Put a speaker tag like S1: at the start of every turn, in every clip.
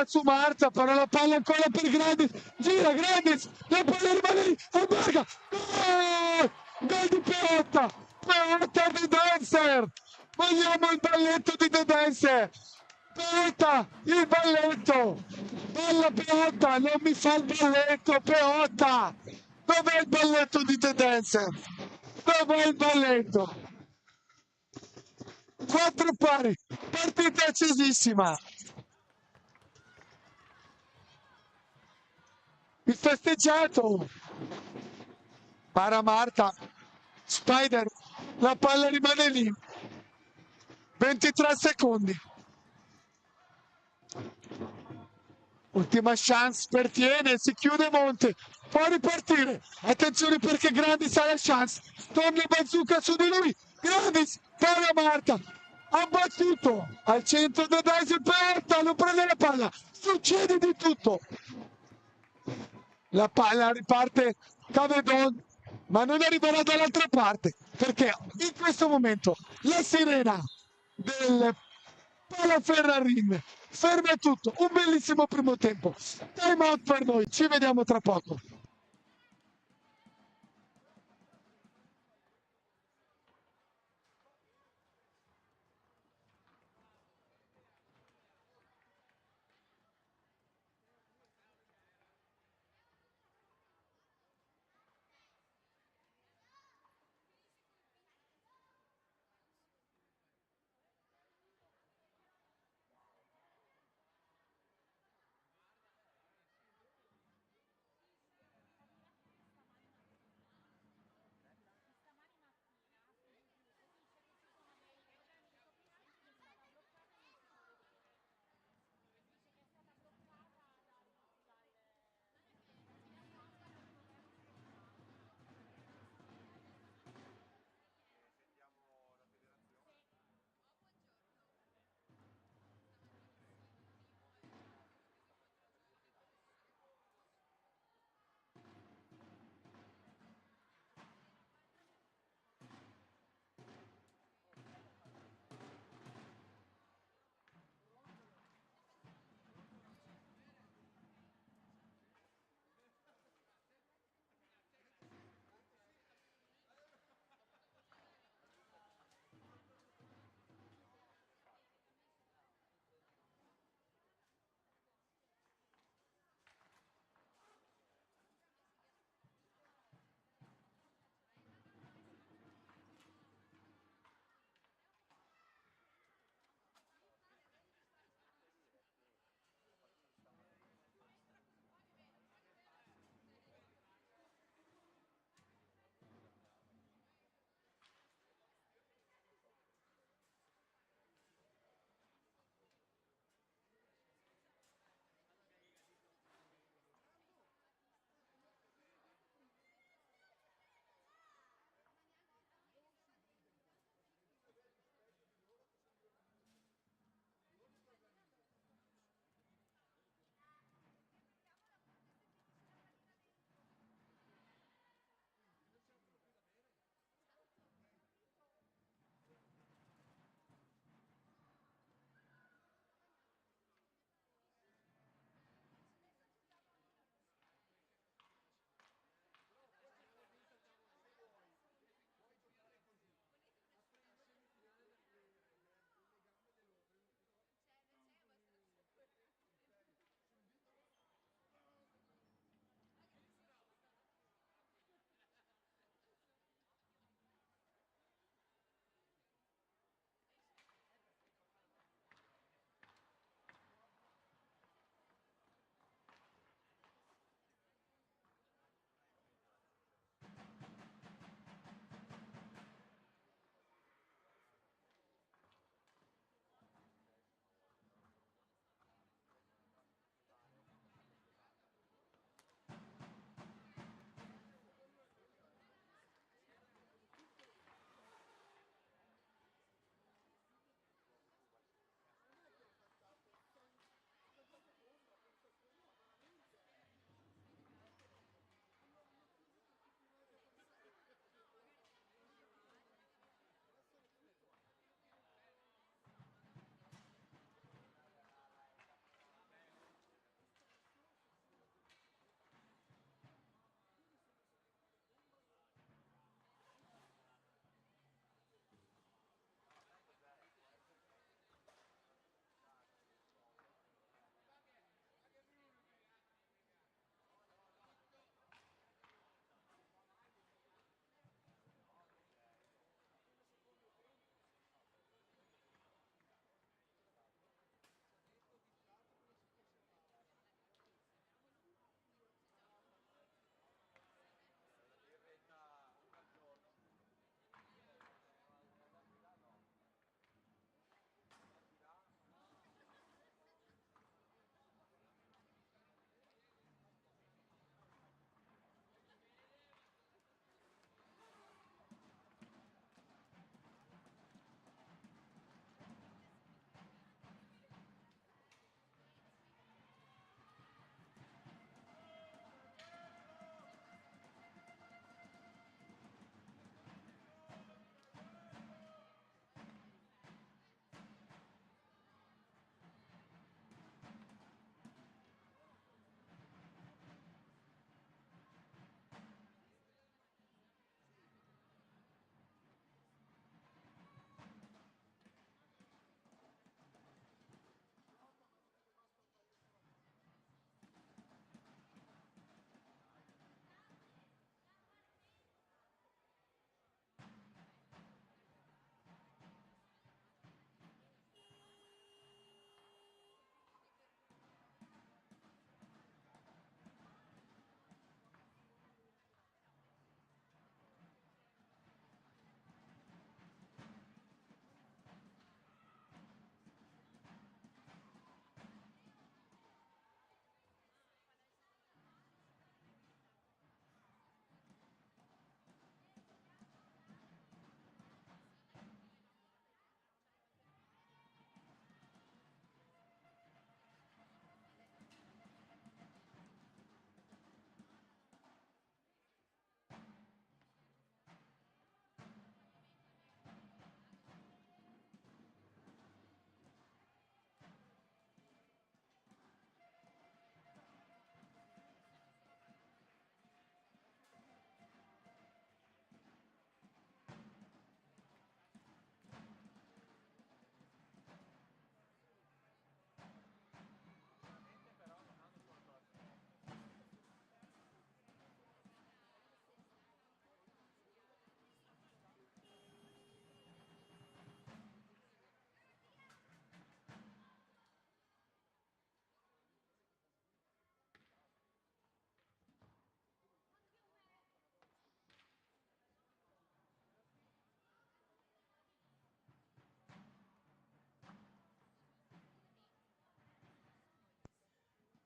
S1: palla su Marta, però la palla ancora per Grandis, gira Grandis, la palla rimane lì, allarga, gol! Gol di Peotta! Peotta di Dancer! Vogliamo il balletto di The Dancer! Peotta, il balletto! Bella Peotta, non mi fa il balletto, Peotta! Dov'è il balletto di The Dancer? Dov'è il balletto? 4 pari, partita accesissima. Il festeggiato. Para Marta. Spider. La palla rimane lì. 23 secondi. Ultima chance per Tiene, si chiude Monte. Può ripartire. Attenzione perché Grandis ha la chance. Torna Bazooka su di lui. Grandis, para Marta. Ha battuto al centro da Daisy Peotta, non prende la palla. Succede di tutto. La palla riparte Cavedon, ma non arriverà dall'altra parte perché in questo momento la sirena del Palaferrarin ferma tutto. Un bellissimo primo tempo. Time out per noi, ci vediamo tra poco.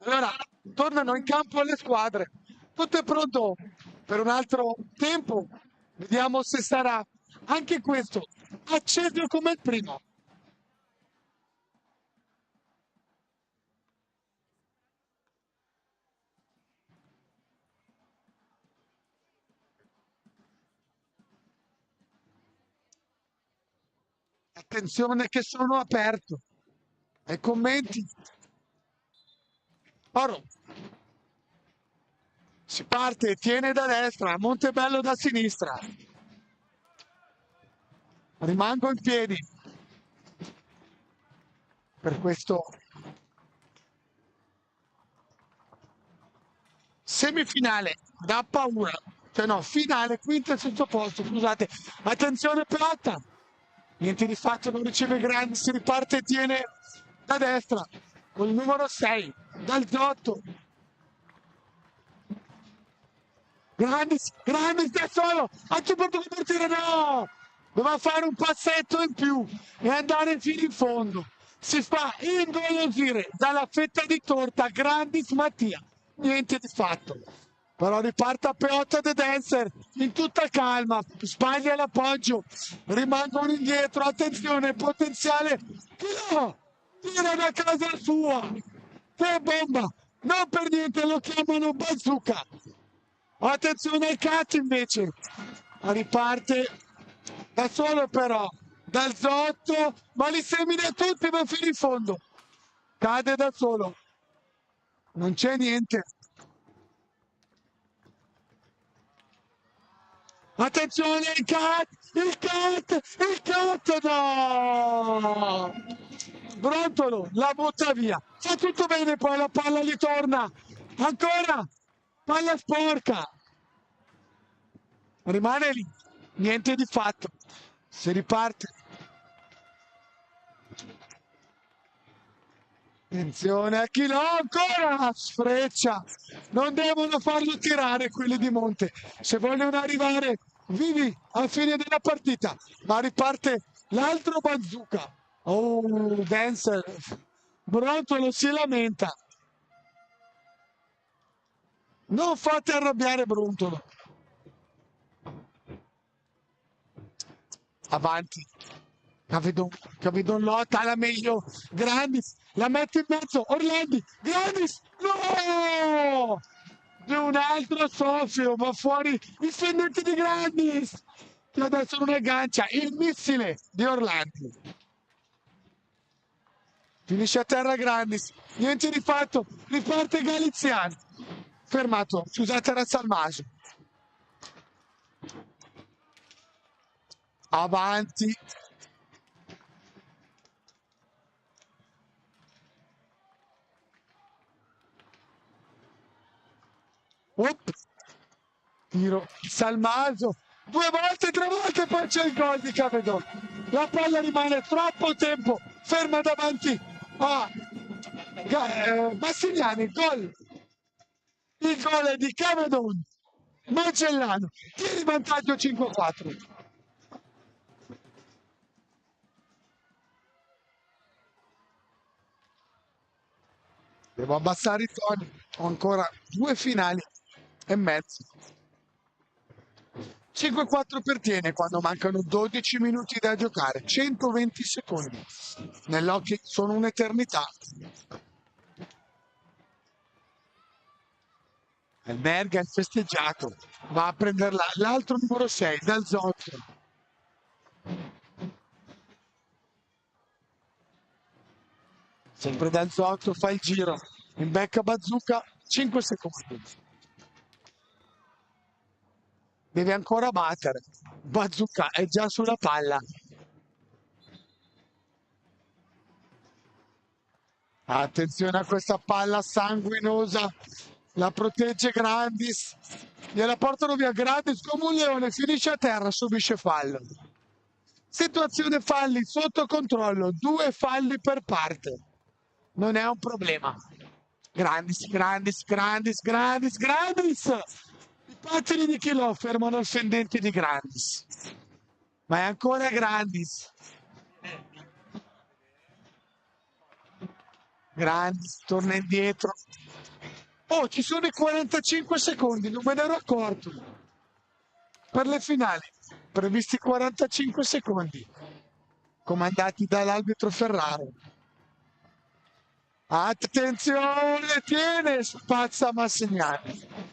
S1: Allora, tornano in campo le squadre. Tutto è pronto per un altro tempo. Vediamo se sarà anche questo acceso come il primo. Attenzione che sono aperto ai commenti. Oro. Si parte, tiene da destra, Montebello da sinistra. Rimango in piedi per questo semifinale da paura. Cioè no, finale, quinto e sesto posto, scusate. Attenzione Perotta. Niente di fatto, non riceve grandi, si riparte e tiene da destra con il numero 6, dal Zotto. Grandis da solo, a che punto di partire? No! Doveva fare un passetto in più e andare fino in fondo. Si fa ingolosire dalla fetta di torta Grandis Mattia. Niente di fatto. Però riparte a Peotta De Dancer in tutta calma, sbaglia l'appoggio, rimangono indietro, attenzione, potenziale, tira da casa sua, che bomba, non per niente lo chiamano bazooka. Attenzione ai cat invece, riparte da solo però, dal Zotto, ma li semina tutti, ma fino in fondo, cade da solo, non c'è niente. Attenzione il cat, no! Brontolo, la butta via, fa tutto bene, poi la palla gli torna, ancora, palla sporca, rimane lì, niente di fatto, si riparte. Attenzione a chi no, ancora sfreccia, non devono farlo tirare quelli di Monte, se vogliono arrivare vivi alla fine della partita, ma riparte l'altro bazooka. Oh, Dancer, Brontolo si lamenta, non fate arrabbiare Brontolo, avanti, Cavedon lotta alla meglio, Grandis, la mette in mezzo, Orlandi, Grandis, no! Di un altro soffio, va fuori il fendente di Grandis, che adesso non aggancia, il missile di Orlandi. Finisce a terra Grandis, niente di fatto, riparte Galiziani, fermato, scusate Razzalmaso. Avanti. Tiro, Salmaso, 2 volte, 3 volte, poi c'è il gol di Cavedon. La palla rimane troppo tempo ferma davanti a Massigliani. Gol. Il gol è di Cavedon. Marcellano, tieni vantaggio 5-4. Devo abbassare i toni, ho ancora 2 finali e mezzo. 5-4 per Tiene quando mancano 12 minuti da giocare, 120 secondi. Nell'hockey sono un'eternità. Il Berga è festeggiato, va a prendere l'altro numero 6 dal Zotto. Sempre dal Zotto fa il giro, in becca bazooka, 5 secondi. Deve ancora battere, bazooka è già sulla palla. Attenzione a questa palla sanguinosa, la protegge Grandis, gliela portano via Grandis come un leone, finisce a terra, subisce fallo. Situazione falli sotto controllo, 2 falli per parte, non è un problema. Grandis, Grandis, Grandis, Grandis, Grandis! I pattini di Chilò fermano il fendente di Grandis, ma è ancora Grandis. Grandi, torna indietro. Oh, ci sono i 45 secondi, non me ne ero accorto. Per le finali, previsti 45 secondi, comandati dall'arbitro Ferraro. Attenzione, tiene, spazza Massimiliano.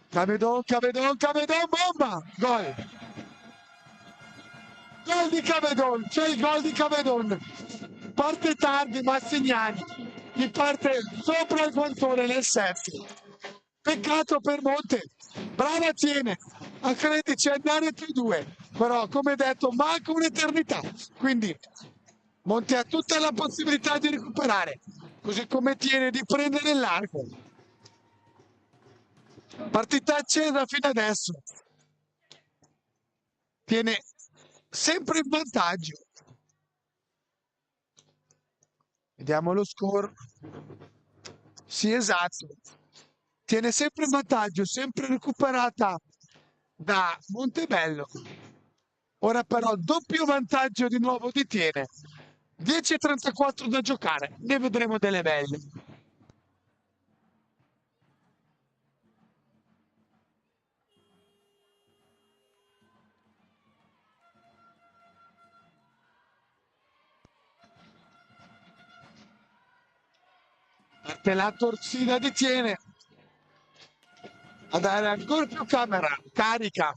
S1: Cavedon, bomba! Gol! Gol di Cavedon, c'è il gol di Cavedon. Parte tardi Massignani, gli parte sopra il guantone nel set. Peccato per Monte, brava tiene, a credici andare più due, però come detto manca un'eternità, quindi Monte ha tutta la possibilità di recuperare, così come tiene di prendere l'arco. Partita accesa fino adesso, tiene sempre in vantaggio. Vediamo lo score. Sì, esatto. Tiene sempre in vantaggio, sempre recuperata da Montebello. Ora però doppio vantaggio di nuovo di Tiene. 10:34 da giocare, ne vedremo delle belle. Parte la torsida di Tiene a dare ancora più camera, carica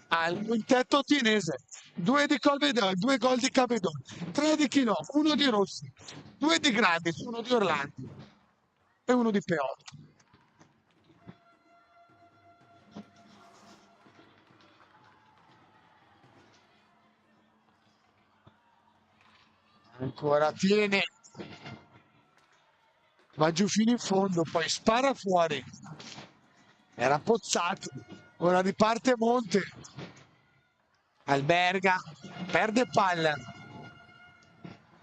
S1: al quintetto tienese. 2 di Colvedon, 2 gol di Cavedon, 3 di Chilò, 1 di Rossi, 2 di Grandis, 1 di Orlandi e 1 di Peotto. Ancora Tiene, va giù fino in fondo, poi spara fuori. Era Pozzato, ora riparte Monte. Alberga, perde palla.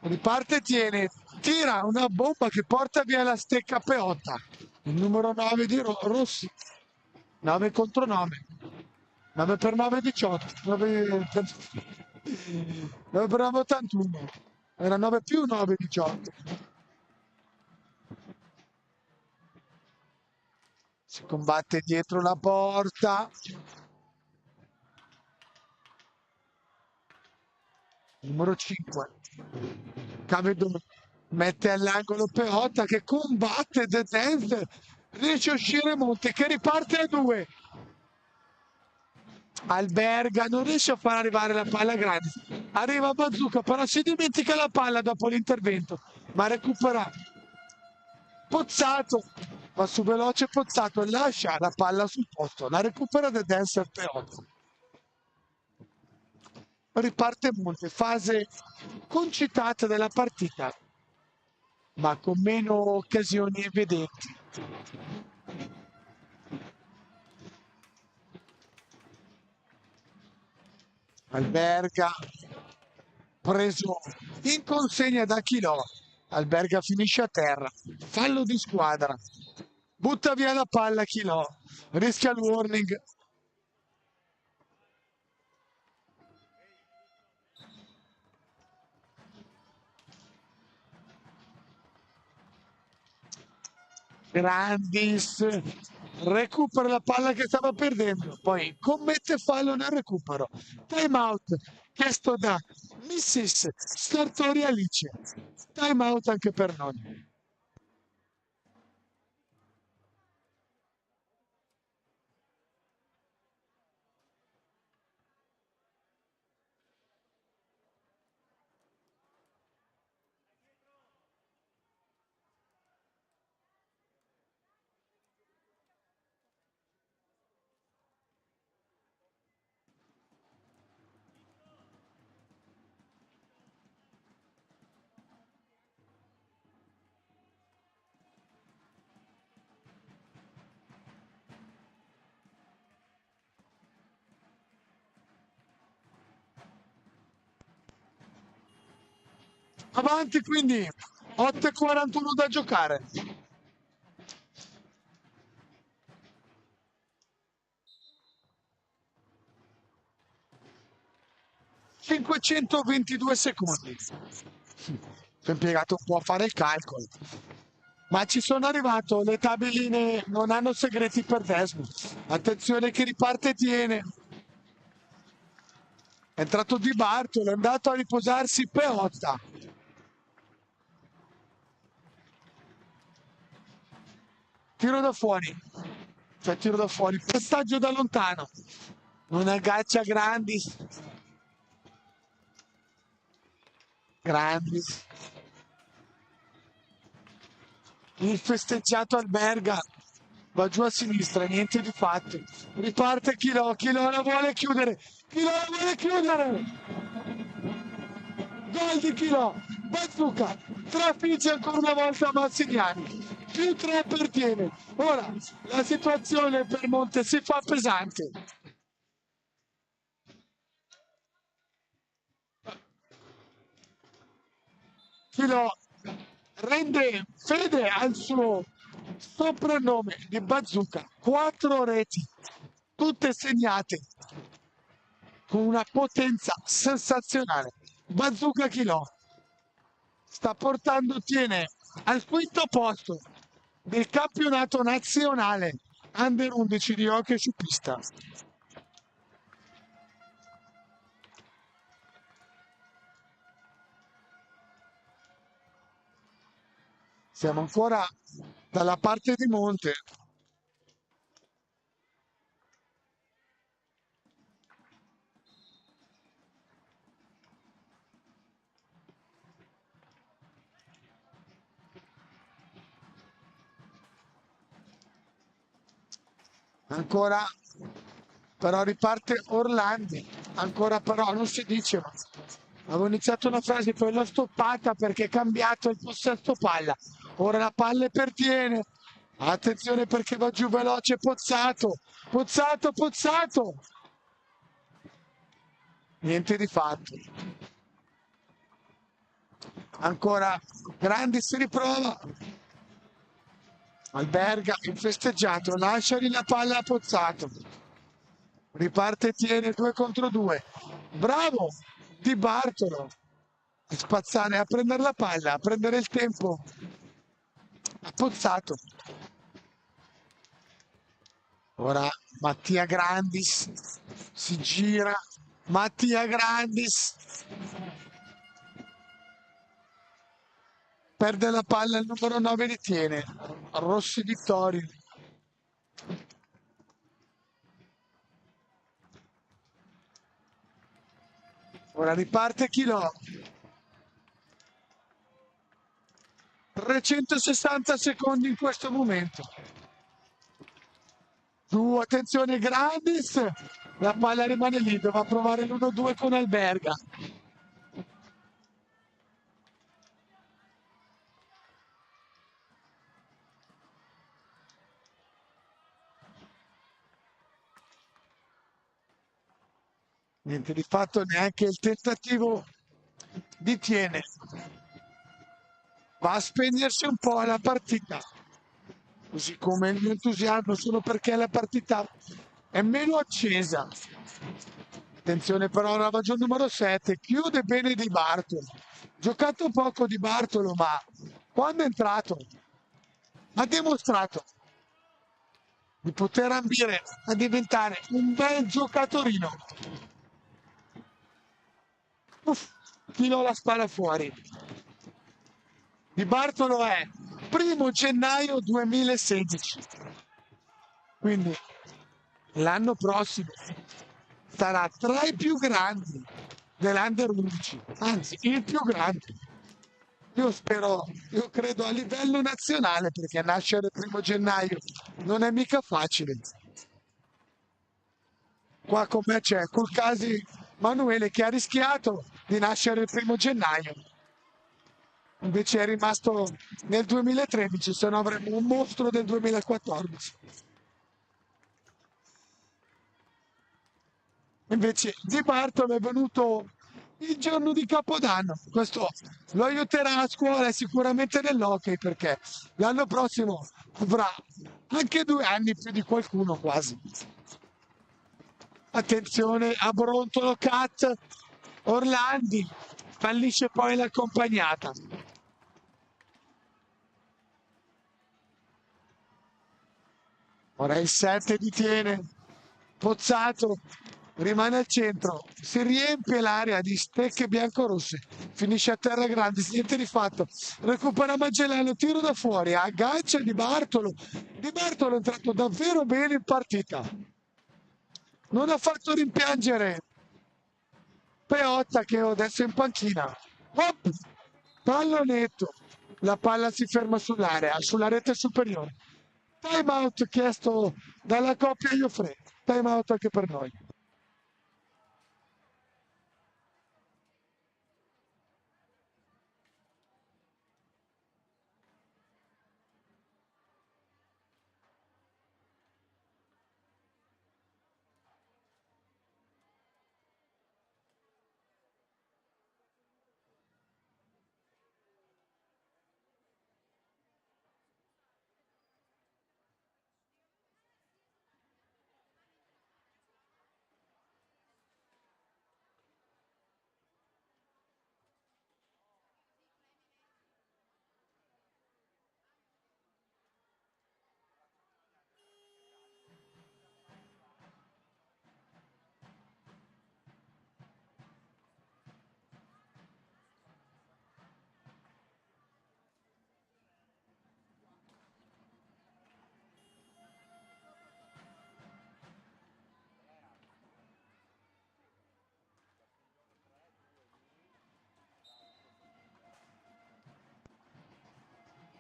S1: Riparte Tiene, tira una bomba che porta via la stecca Peotta. Il numero 9 di Rossi. 9 contro 9. 9 per 9 18. 9 per 9 81. Era 9 più 9 18. Si combatte dietro la porta. Numero 5. Cavedon mette all'angolo Peotta che combatte The Dance. Riesce a uscire Monte che riparte a 2. Alberga non riesce a far arrivare la palla grande. Arriva Bazzucca, però si dimentica la palla dopo l'intervento. Ma recupera Pozzato. Va su veloce Pozzato, lascia la palla sul posto. La recupera The Dancer Peotta. Riparte Monte, fase concitata della partita, ma con meno occasioni evidenti. Alberga preso in consegna da Chilò. Alberga finisce a terra. Fallo di squadra. Butta via la palla Chilò. Rischia il warning. Grandis recupera la palla che stava perdendo, poi commette fallo nel recupero. Time out chiesto da Mrs. Sartori Alice. Time out anche per noi. Avanti quindi, 8:41 da giocare. 522 secondi. Ho impiegato un po' a fare il calcolo. Ma ci sono arrivato, le tabelline non hanno segreti per Desmond. Attenzione che riparte e tiene. È entrato Di Bartolo, è andato a riposarsi Peotta. Tiro da fuori. Cioè tiro da fuori. Passaggio da lontano. Non aggancia Grandis. Grandis. Il festeggiato Alberga. Va giù a sinistra, niente di fatto. Riparte Chilò la vuole chiudere. Chilò la vuole chiudere. Gol di Chilò. Bazzucca trafigge ancora una volta Massigliani. Più 3 per Tiene. Ora la situazione per Monte si fa pesante. Chilò rende fede al suo soprannome di Bazzucca. 4 reti, tutte segnate con una potenza sensazionale. Bazzucca Chilò sta portando Tiene al quinto posto del campionato nazionale Under 11 di hockey su pista. Siamo ancora dalla parte di Monte. Ancora però riparte Orlandi, ancora però non si dice, ma avevo iniziato una frase poi l'ho stoppata perché è cambiato il possesso palla. Ora la palla è per Tiene, attenzione perché va giù veloce Pozzato, Pozzato, niente di fatto. Ancora Grandi si riprova. Alberga il festeggiato, lasciali la palla a Pozzato. Riparte Tiene 2 contro 2. Bravo Di Bartolo a spazzare, a prendere la palla, a prendere il tempo. Ha Pozzato. Ora Mattia Grandis si gira. Mattia Grandis perde la palla, il numero 9 di Tiene. Rossi Vittorio. Ora riparte Chilò. 360 secondi in questo momento. Attenzione Grandis. La palla rimane lì, dovrà provare l'1-2 con Alberga. Niente di fatto, neanche il tentativo di Tiene. Va a spegnersi un po' la partita, così come il mio entusiasmo, solo perché la partita è meno accesa. Attenzione però, ravaggio numero 7, chiude bene Di Bartolo. Giocato poco Di Bartolo, ma quando è entrato ha dimostrato di poter ambire a diventare un bel giocatorino. Fino la spalla fuori. Di Bartolo è 1° gennaio 2016, quindi l'anno prossimo sarà tra i più grandi dell'Under 11, anzi il più grande. Io credo a livello nazionale, perché nascere il 1° gennaio non è mica facile. Qua con me c'è Colcasi Manuele che ha rischiato di nascere il 1° gennaio. Invece è rimasto nel 2013, se no avremmo un mostro del 2014. Invece Di Bartolo è venuto il giorno di Capodanno. Questo lo aiuterà a scuola e sicuramente nell'hockey, perché l'anno prossimo avrà anche 2 anni più di qualcuno quasi. Attenzione a Brontolo Cat. Orlandi fallisce poi l'accompagnata. Ora il 7 detiene, Pozzato rimane al centro, si riempie l'area di stecche biancorosse, finisce a terra Grandi, niente di fatto, recupera Magellano, tiro da fuori, aggancia Di Bartolo è entrato davvero bene in partita, non ha fatto rimpiangere Peotta che adesso è in panchina. Hop! Pallonetto, la palla si ferma sull'area, sulla rete superiore. Time out chiesto dalla coppia Joffre. Time out anche per noi.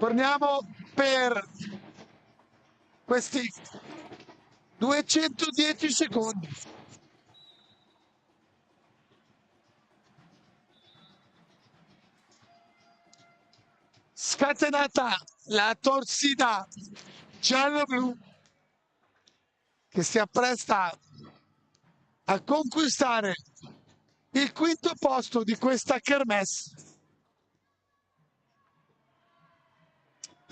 S1: Torniamo per questi 210 secondi. Scatenata la torsida giallo-blu che si appresta a conquistare il quinto posto di questa kermesse.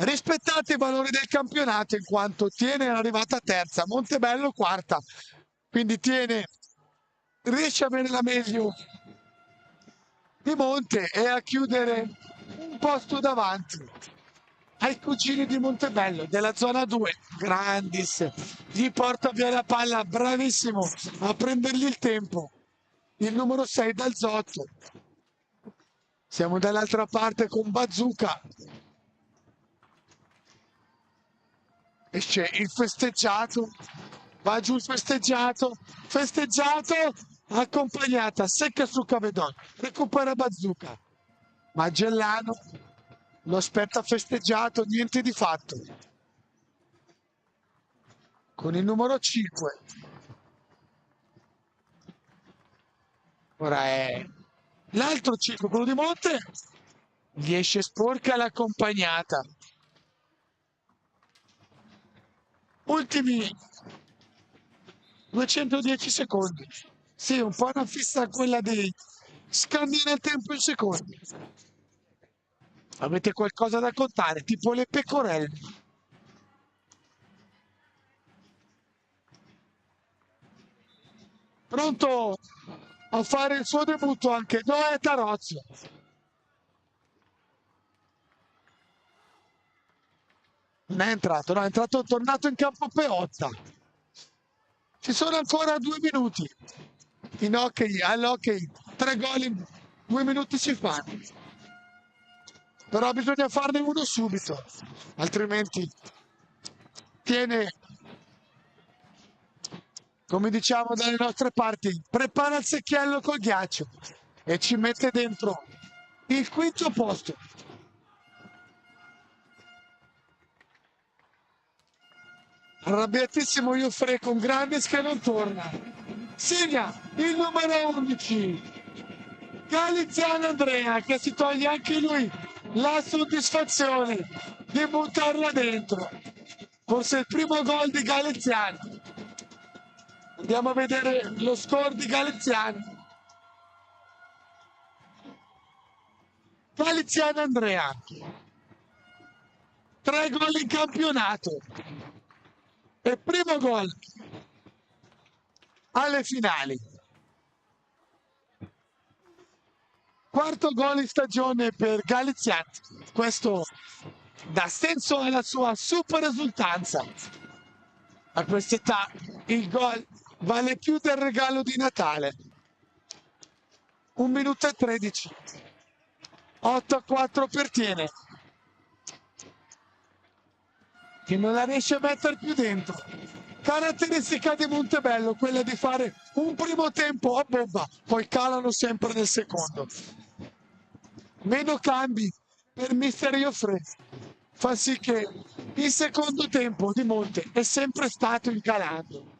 S1: Rispettate i valori del campionato in quanto Tiene è arrivata terza, Montebello quarta, quindi Tiene riesce a avere la meglio di Monte e a chiudere un posto davanti ai cugini di Montebello della zona 2. Grandis gli porta via la palla, bravissimo a prendergli il tempo, il numero 6 dal Zotto. Siamo dall'altra parte con Bazooka. Esce il festeggiato, va giù il festeggiato, accompagnata secca su Cavedon, recupera Bazooka. Magellano lo aspetta festeggiato, niente di fatto. Con il numero 5. Ora è l'altro 5, quello di Monte, gli esce sporca l'accompagnata. Ultimi 210 secondi. Sì, un po' una fissa quella di scandire il tempo in secondi. Avete qualcosa da contare, tipo le pecorelle. Pronto a fare il suo debutto anche Noè Tarozzo. Non è entrato, no, è entrato, tornato in campo Peotta. Ci sono ancora 2 minuti. In hockey, all'hockey, 3 gol in 2 minuti si fanno. Però bisogna farne uno subito, altrimenti Tiene, come diciamo dalle nostre parti, prepara il secchiello col ghiaccio e ci mette dentro il quinto posto. Arrabbiatissimo Joffre con Grandes che non torna. Segna il numero 11. Galiziano Andrea che si toglie anche lui la soddisfazione di buttarla dentro. Forse il primo gol di Galiziano. Andiamo a vedere lo score di Galiziano. Galiziano Andrea. 3 gol in campionato. E primo gol alle finali. quarto gol in stagione per Galizian. Questo dà senso alla sua super esultanza. A quest'età il gol vale più del regalo di Natale. 1 minuto e 13. 8-4 per Tiene, che non la riesce a mettere più dentro. Caratteristica di Montebello, quella di fare un primo tempo a bomba, poi calano sempre nel secondo. Meno cambi per Mister Joffre fa sì che il secondo tempo di Monte è sempre stato in calando.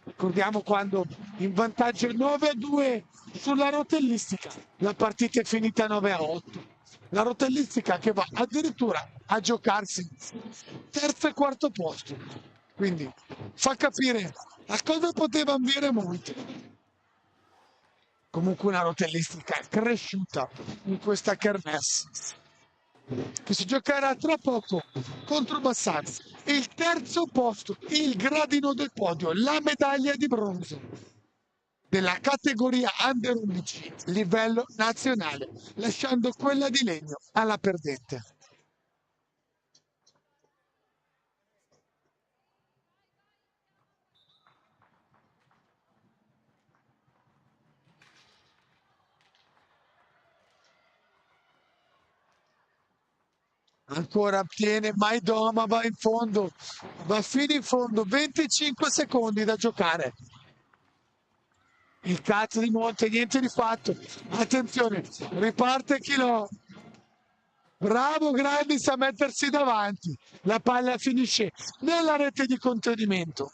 S1: Ricordiamo quando in vantaggio 9-2 sulla rotellistica, la partita è finita 9-8. La rotellistica che va addirittura a giocarsi terzo e quarto posto. Quindi fa capire a cosa poteva ambire Monte. Comunque una rotellistica cresciuta in questa kermesse che si giocherà tra poco contro Bassano. Il terzo posto, il gradino del podio, la medaglia di bronzo della categoria Under 11 livello nazionale, lasciando quella di legno alla perdente. Ancora tiene Maidoma, va in fondo, va fino in fondo, 25 secondi da giocare. Il cazzo di Monte, niente di fatto. Attenzione, riparte Chilò. Bravo Grandis a mettersi davanti. La palla finisce nella rete di contenimento.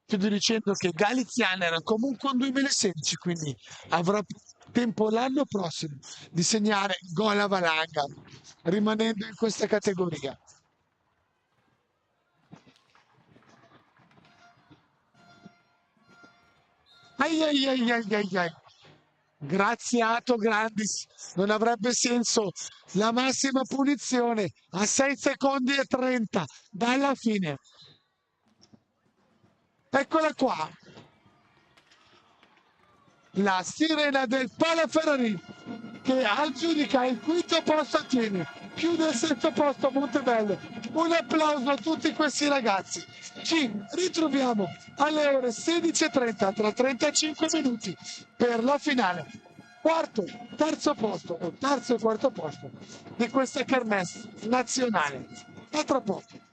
S1: Chiudo dicendo che Galiziana era comunque un 2016, quindi avrà tempo l'anno prossimo di segnare gol a valanga, rimanendo in questa categoria. Ai ai ai ai ai ai. Graziato Grandis, non avrebbe senso la massima punizione a 6 secondi e 30 dalla fine. Eccola qua, la sirena del Palaferrari che aggiudica il quinto posto a Tiene, chiude il sesto posto a Montebello. Un applauso a tutti questi ragazzi. Ci ritroviamo alle ore 16:30 tra 35 minuti per la finale. Quarto, terzo posto o terzo e quarto posto di questa kermesse nazionale. A tra poco.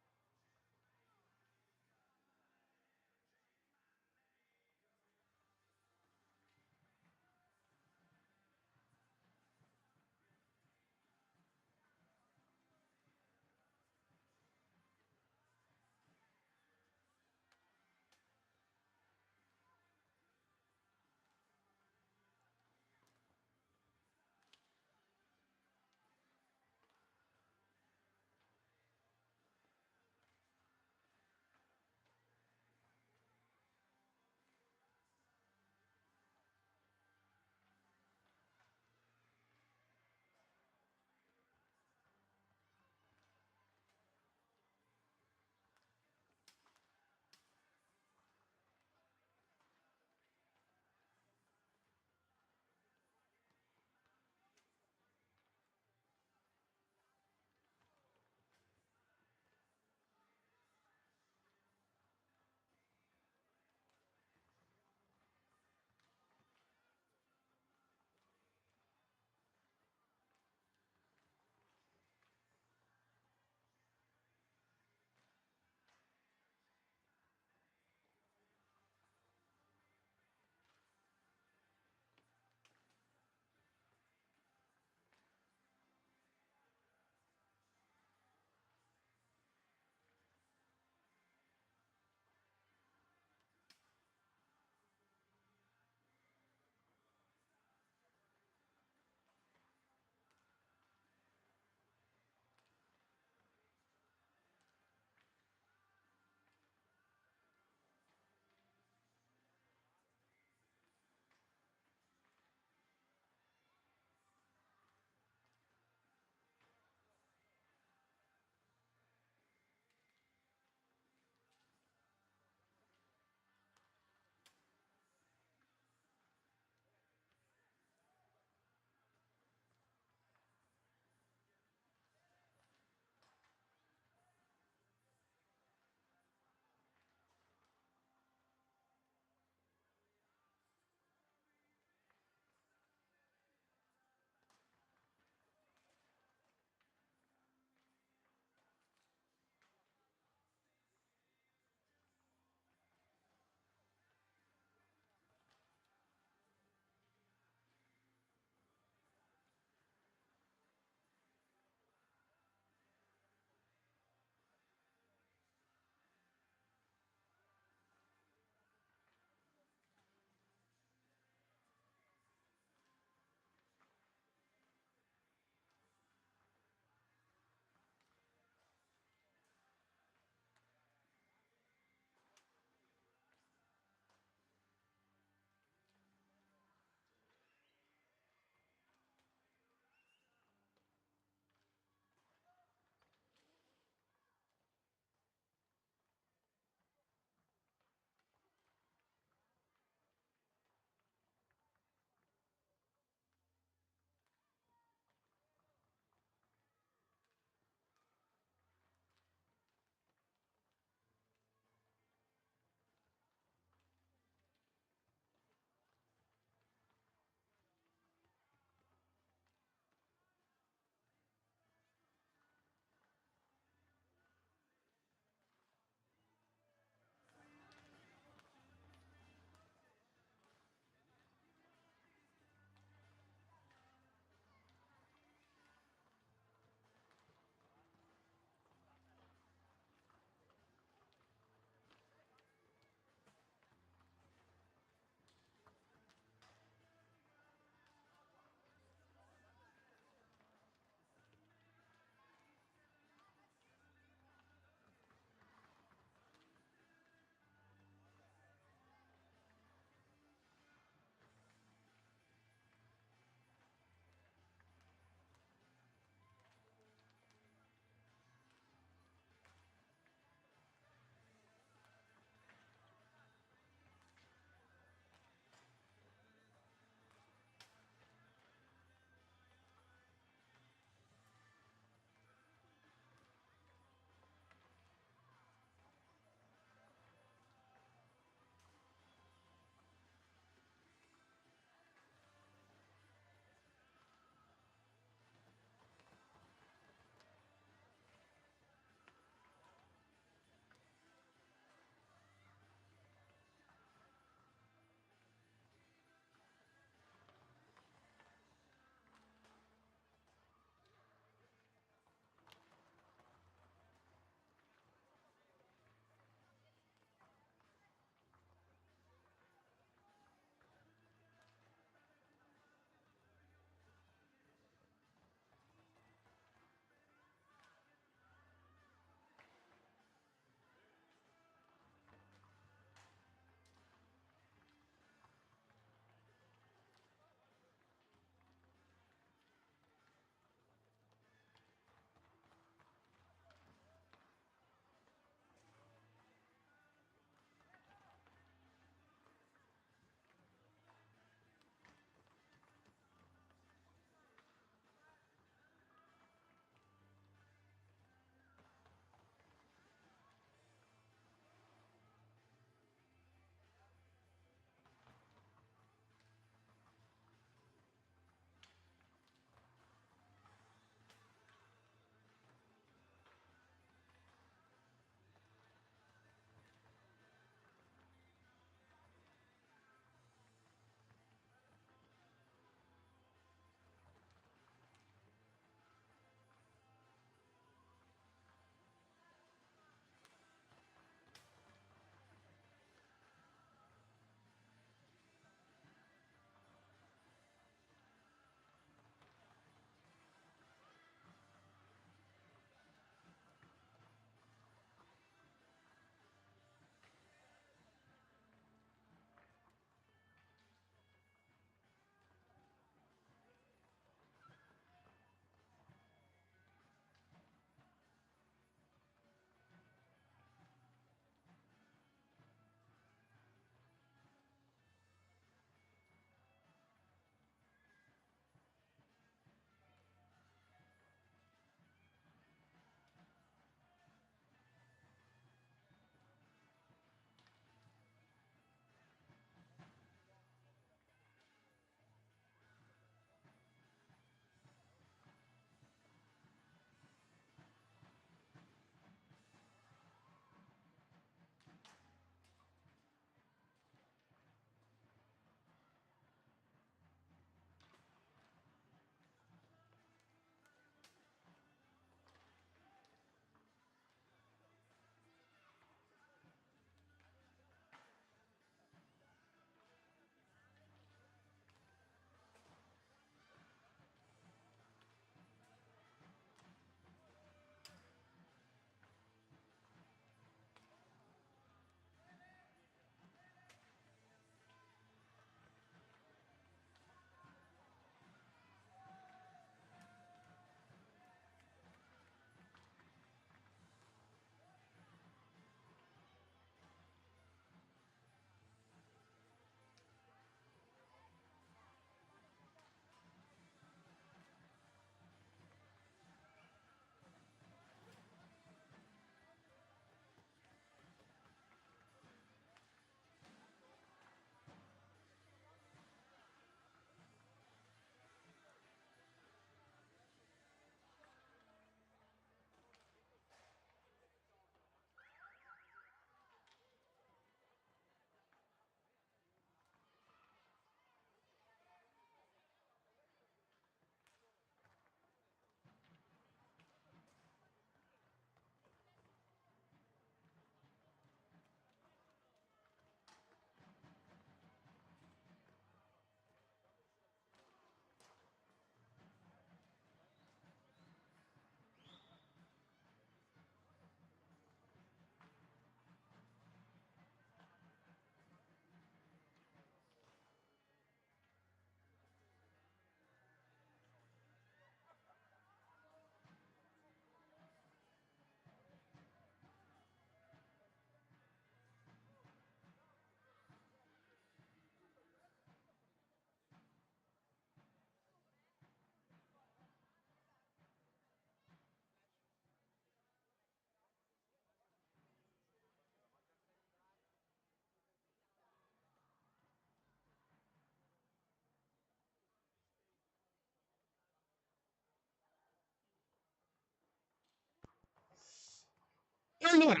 S1: Allora,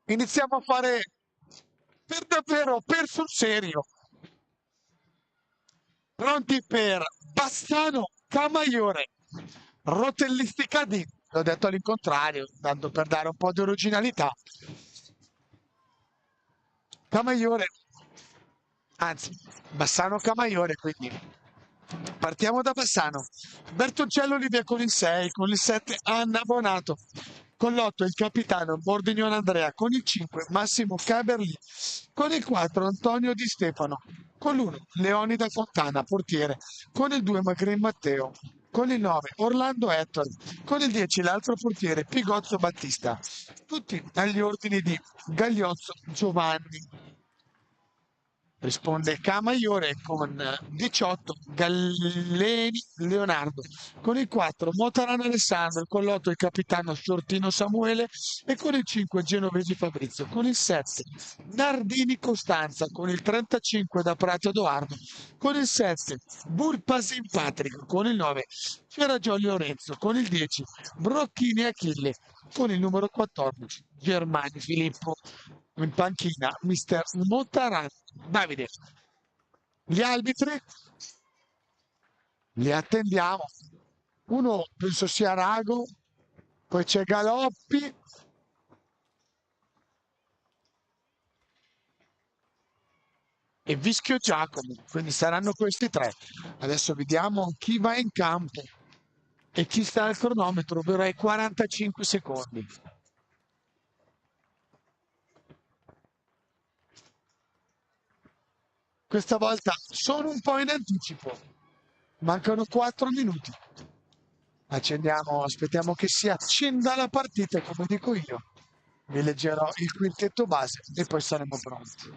S1: iniziamo a fare per davvero, per sul serio. Pronti per Bassano Camaiore. Rotellistica D. L'ho detto all'incontrario, tanto per dare un po' di originalità. Camaiore, anzi, Bassano Camaiore, quindi partiamo da Bassano. Bertoncello Olivia con il 6, con il 7 Anna Bonato, con l'8 il capitano Bordignone Andrea, con il 5 Massimo Caberli, con il 4 Antonio Di Stefano, con l'1 Leonida Fontana, portiere, con il 2 Magrin Matteo, con il 9 Orlando Ettore, con il 10 l'altro portiere Pigozzo Battista, tutti agli ordini di Gagliozzo Giovanni. Risponde Camaiore con 18 Galleni Leonardo, con il 4 Motarano Alessandro, con l'8 il capitano Sortino Samuele e con il 5 Genovesi Fabrizio, con il 7 Nardini Costanza, con il 35 da Prato Edoardo, con il 7 Burpasin Patrick, con il 9 Fieragioli Lorenzo, con il 10 Brocchini Achille, con il numero 14 Germani Filippo. In panchina mister Motarano. Davide, gli arbitri li attendiamo. Uno penso sia Rago, poi c'è Galoppi e Vischio Giacomo, quindi saranno questi tre. Adesso vediamo chi va in campo e chi sta al cronometro, ovvero ai 45 secondi. Questa volta sono un po' in anticipo. Mancano 4 minuti. Accendiamo, aspettiamo che si accenda la partita, come dico io. Vi leggerò il quintetto base e poi saremo pronti.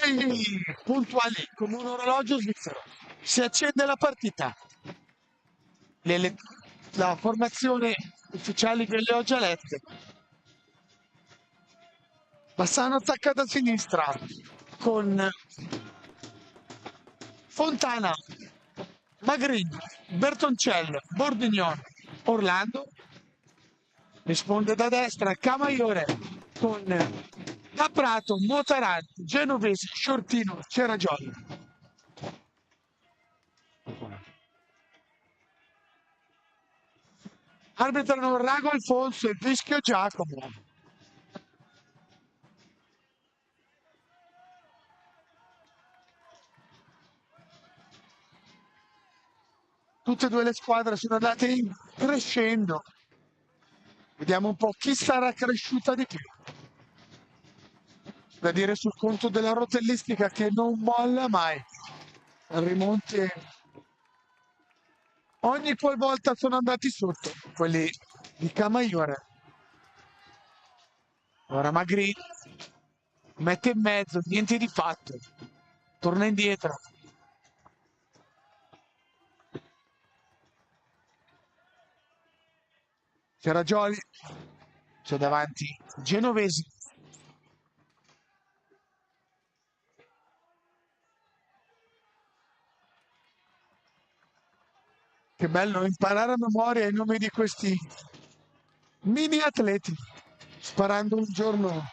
S1: minuti puntuali come un orologio svizzero. Si accende la partita. La formazione ufficiale ve le ho già lette. Bassano attaccato a sinistra con Fontana, Magrin, Bertoncello, Bordignon, Orlando. Risponde da destra Camaiore con Da Prato, Motaranti, Genovesi, Sciortino, Ceragioli. Arbitrano Rago Alfonso e Fischio Giacomo. Tutte e due le squadre sono andate crescendo. Vediamo un po' chi sarà cresciuta di più. Da dire sul conto della rotellistica che non molla mai. Rimonte ogni qualvolta sono andati sotto quelli di Camaiore. Ora Magri mette in mezzo, niente di fatto. Torna indietro. C'era Gioli, c'è davanti Genovesi. Che bello imparare a memoria i nomi di questi mini atleti, sparando un giorno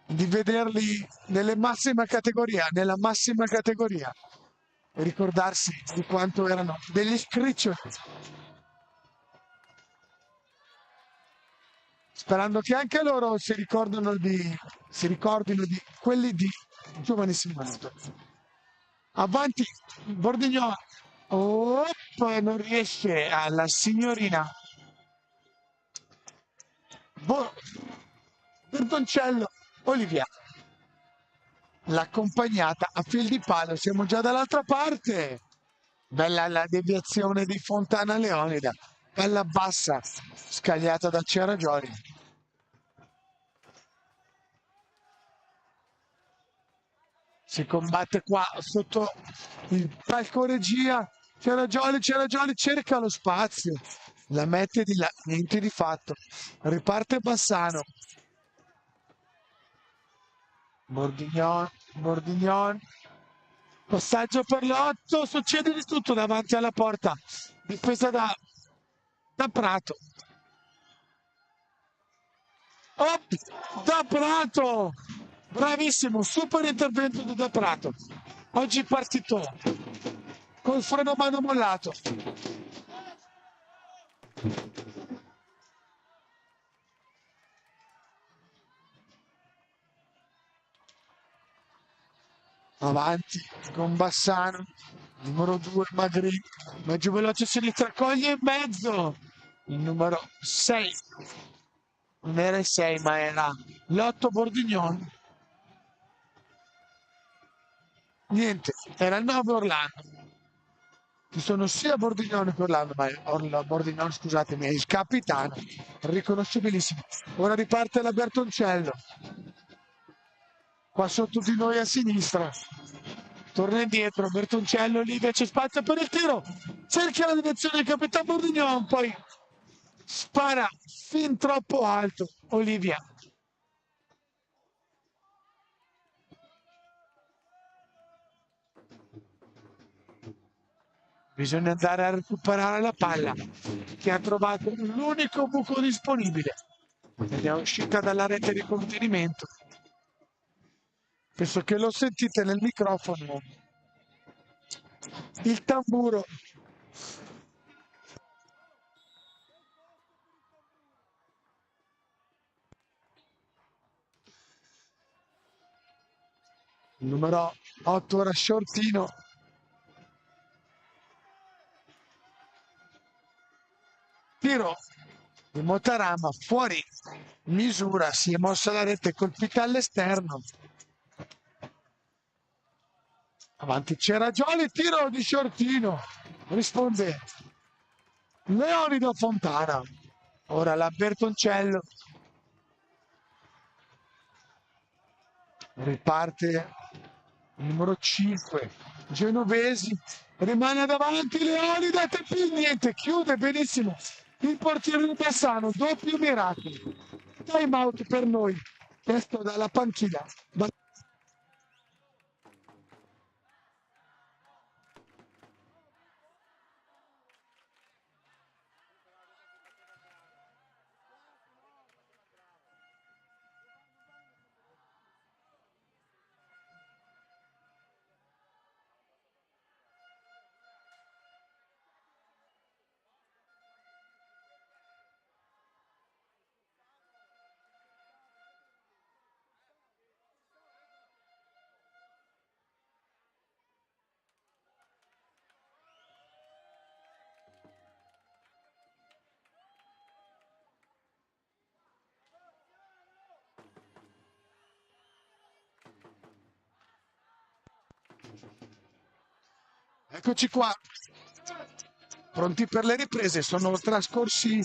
S1: di vederli nella massima categoria e ricordarsi di quanto erano degli scriccioli. Sperando che anche loro si ricordino di quelli di giovanissimo Masto. Avanti, Bordignon. Non riesce alla signorina. Bertoncello, Olivia. L'accompagnata a fil di palo, siamo già dall'altra parte. Bella la deviazione di Fontana Leonida. Palla bassa, scagliata da Ceragioli. Si combatte qua sotto il palco regia. Ceragioli cerca lo spazio. La mette di là, niente di fatto. Riparte Bassano. Bordignon. Passaggio per l'8, succede di tutto davanti alla porta. Difesa da Prato. Da Prato! Bravissimo, super intervento di Da Prato. Oggi partito col freno a mano mollato. Avanti con Bassano, numero 2 Magri, mezzo veloce a sinistra, coglie in mezzo il numero 6. Non era il 6 ma era l'8 Bordignon. Niente, era il 9 Orlando. Ci sono sia Bordignon che Orlando, ma Bordignon, scusatemi, è il capitano, riconoscibilissimo. Ora riparte la Bertoncello. Qua sotto di noi a sinistra. Torna indietro, Bertoncello, lì c'è spazio per il tiro. Cerca la direzione del capitano Bordignon, poi spara fin troppo alto. Olivia. Bisogna andare a recuperare la palla che ha trovato l'unico buco disponibile ed è uscita dalla rete di contenimento. Penso che lo sentite nel microfono. Il tamburo. Il numero 8 era Sciortino. Tiro di Motarama fuori misura, si è mossa la rete colpita all'esterno. Avanti Ceragioli, tiro di Sciortino, risponde Leonido Fontana. Ora la Bertoncello riparte numero 5, Genovesi, rimane davanti Leonida, niente, chiude benissimo il portiere di Bassano, doppio miracolo. Time out per noi, chiesto dalla panchina. Eccoci qua, pronti per le riprese. Sono trascorsi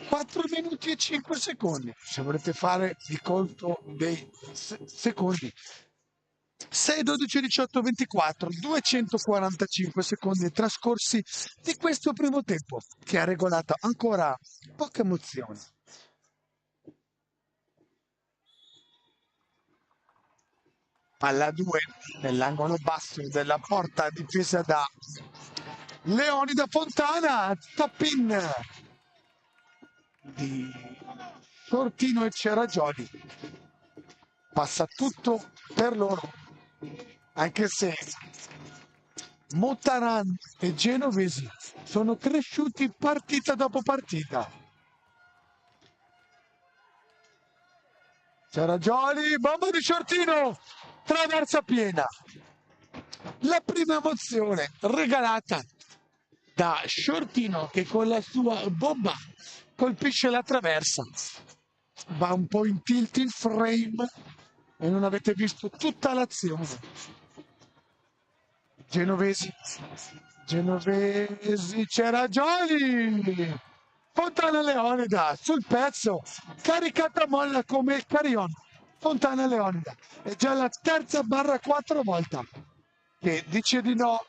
S1: 4 minuti e 5 secondi. Se volete fare il conto dei secondi, 6, 12, 18, 24, 245 secondi trascorsi di questo primo tempo che ha regolato ancora poche emozioni. Palla 2 nell'angolo basso della porta difesa da Leonida Fontana, tap-in di Cortino e Ceragioli. Passa tutto per loro, anche se Montaran e Genovesi sono cresciuti partita dopo partita. Ceragioli, bomba di Shortino, traversa piena. La prima emozione regalata da Shortino che con la sua bomba colpisce la traversa. Va un po' in tilt il frame e non avete visto tutta l'azione. Genovesi, Ceragioli, Fontana Leonida sul pezzo, caricata molla come il Carion. Fontana Leonida è già la terza barra 4 volta che dice di no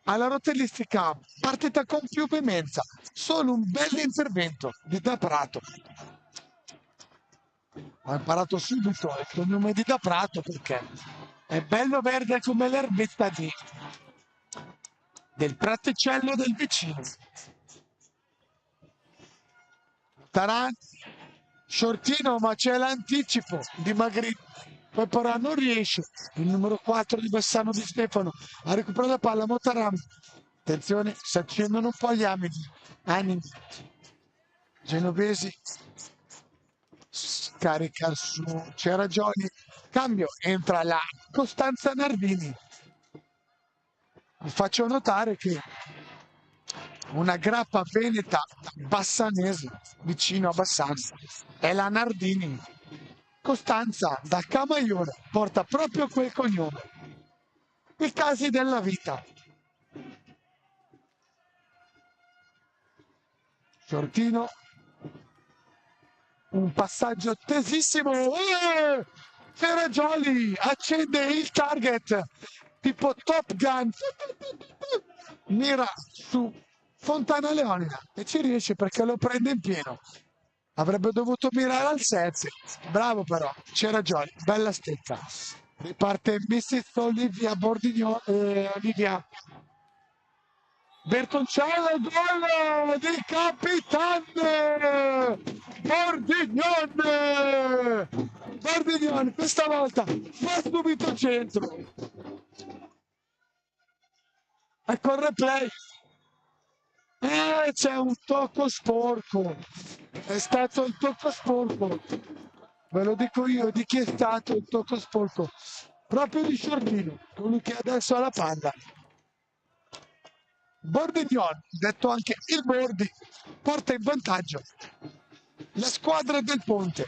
S1: alla rotellistica, partita con più veemenza, solo un bel intervento di Da Prato. Ho imparato subito il cognome di Da Prato perché è bello verde come l'erbetta del praticello del vicino. Taran, Shortino, ma c'è l'anticipo di Magritte. Poi però non riesce. Il numero 4 di Bassano Di Stefano a recuperare la palla. Motaram. Attenzione, si accendono un po' gli animi. Genovesi scarica su Ceragioli. Cambio, entra la Costanza Nardini. Vi faccio notare che una grappa veneta bassanese vicino a Bassano è la Nardini. Costanza da Camaiore porta proprio quel cognome. I casi della vita. Shortino, un passaggio tesissimo. Ceragioli accende il target tipo Top Gun, mira su Fontana Leonida e ci riesce perché lo prende in pieno. Avrebbe dovuto mirare al 7. Bravo però, Ceragioli, bella stecca. Riparte Mrs. Olivia Olivia Bertoncello, gol del capitano Bordignon questa volta fa subito centro. Ecco il replay. C'è un tocco sporco. È stato il tocco sporco. Ve lo dico io di chi è stato il tocco sporco. Proprio di Shortino, colui che adesso ha la palla. Bordignon, detto anche il Bordi, porta in vantaggio la squadra del Ponte.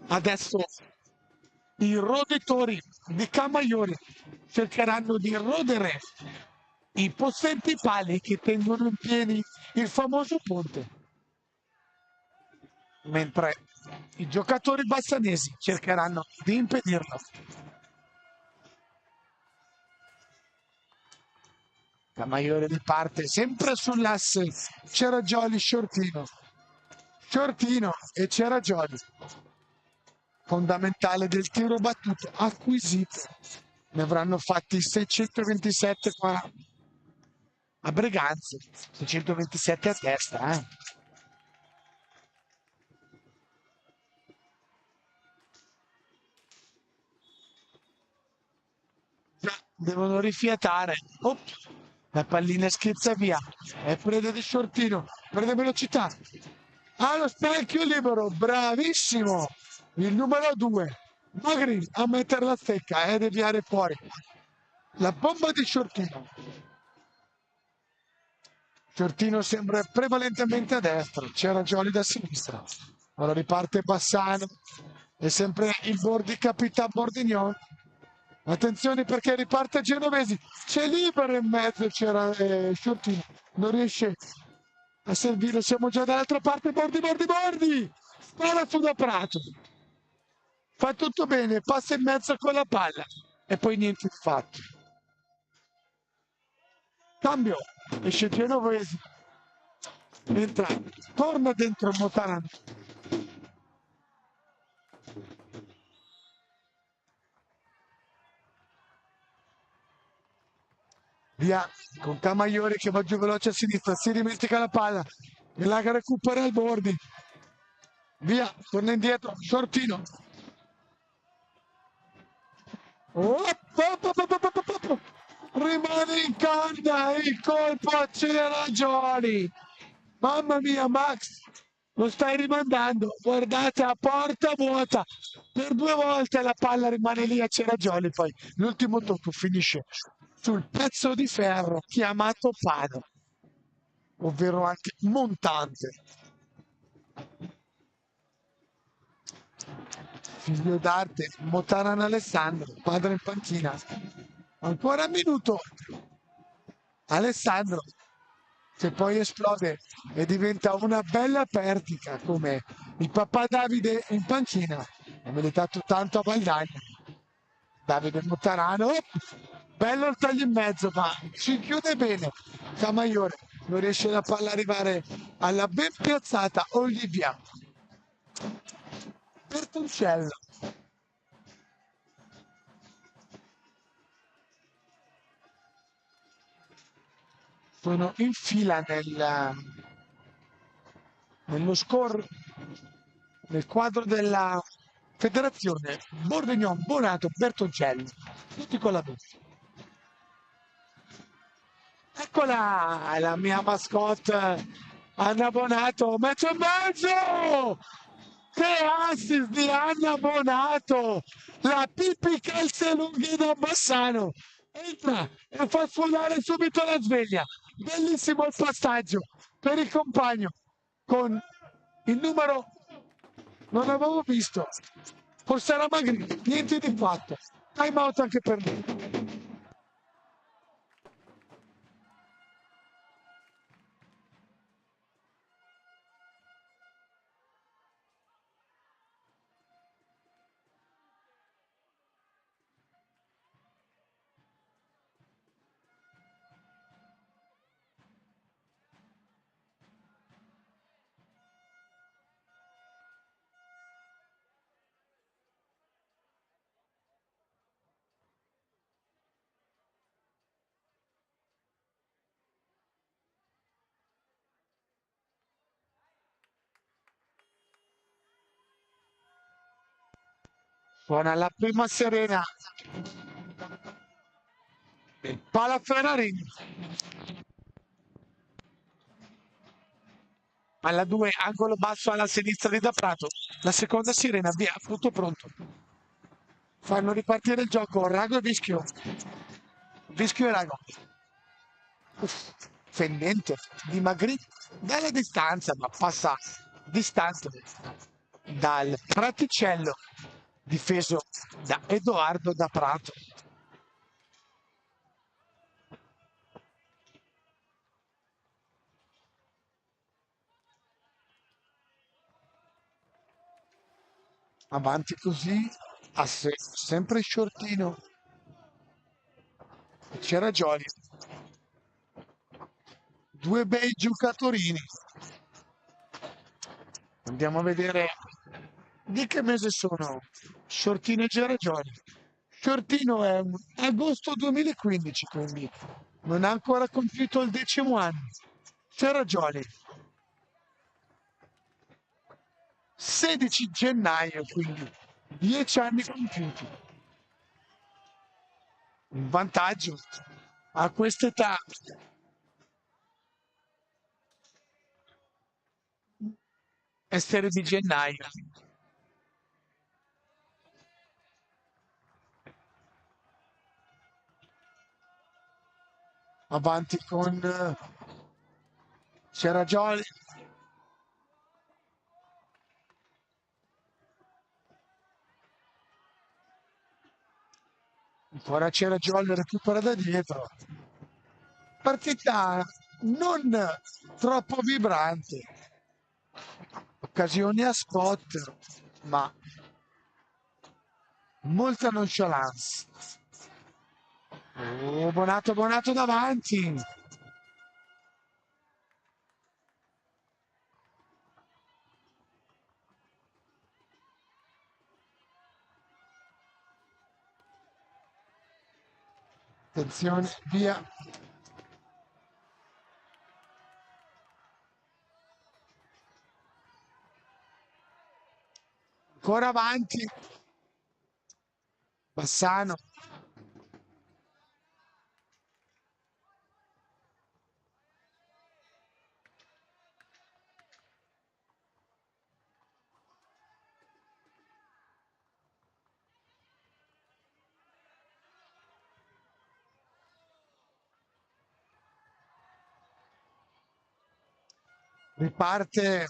S1: Adesso i roditori di Camaiore cercheranno di rodere i possenti pali che tengono in piedi il famoso ponte, mentre i giocatori bassanesi cercheranno di impedirlo. Camaiore riparte sempre sull'asse. C'era Jolly, Shortino. Shortino e c'era Jolly. Fondamentale del tiro battuto acquisito. Ne avranno fatti 627 qua a Breganze, 627 a testa, eh. Devono rifiatare. Ops, la pallina schizza via. È preda di Shortino, perde velocità. Ha lo specchio libero, bravissimo. Il numero 2, Magrin a mettere la stecca e deviare fuori. La bomba di Shortino. Shortino sembra prevalentemente a destra, c'era Jolly da sinistra. Ora riparte Bassano e sempre il Bordi capita Bordignon. Attenzione perché riparte Genovesi, c'è libero in mezzo, c'era Shortino, non riesce a servire, siamo già dall'altra parte, Bordi, spara su da Prato, fa tutto bene, passa in mezzo con la palla e poi niente di fatto. Cambio, esce Genovesi, entra, torna dentro Motarano. Via con Camaiore che va giù veloce a sinistra, si dimentica la palla e la recupera al Bordi. Via, torna indietro, Shortino. Rimane in canna, il colpo accelera Jolly. Mamma mia, Max, lo stai rimandando. Guardate, a porta vuota. Per 2 volte la palla rimane lì a c'era Jolly. Poi l'ultimo tocco finisce sul pezzo di ferro chiamato palo, ovvero anche montante. Figlio d'arte, Motaran Alessandro, padre in panchina. Ancora un minuto. Alessandro, che poi esplode e diventa una bella perdita come il papà Davide in panchina. Ha meritato tanto a Valdagna. Davide Motarano, bello il taglio in mezzo, ma si chiude bene. Camaiore non riesce la palla arrivare alla ben piazzata Olivia. Bertoncello. Sono in fila nello score, nel quadro della federazione Bordignon, Bonato, Bertoncelli, tutti con la B. Eccola la mia mascotte Anna Bonato, mezzo e mezzo! Che assist di Anna Bonato! La Pippi calzelunghi da Bassano! Entra e fa suonare subito la sveglia. Bellissimo il passaggio per il compagno con il numero, non avevo visto, forse era Magri, niente di fatto. Time out anche per lui. Suona la prima sirena. Palla Ferrari. Alla 2, angolo basso alla sinistra di Da Prato. La seconda sirena, via, tutto pronto. Fanno ripartire il gioco Rago e Vischio. Vischio e Rago. Fendente di Magri dalla distanza, ma passa distante dal Praticello, difeso da Edoardo Da Prato. Avanti così, sempre Shortino. C'era Jolly. due bei giocatorini. Andiamo a vedere di che mese sono Shortino e Geragioni. Shortino è agosto 2015, quindi non ha ancora compiuto il 10° anno. Geragioni 16 gennaio, quindi 10 anni compiuti. Un vantaggio a quest'età. Essere di gennaio. Avanti con Geragioni. Ancora c'era Giollo, recupera da dietro. Partita non troppo vibrante. Occasioni a spot, ma molta nonchalance. Oh, Bonato, Bonato davanti. Attenzione, via. Ancora avanti. Bassano. Riparte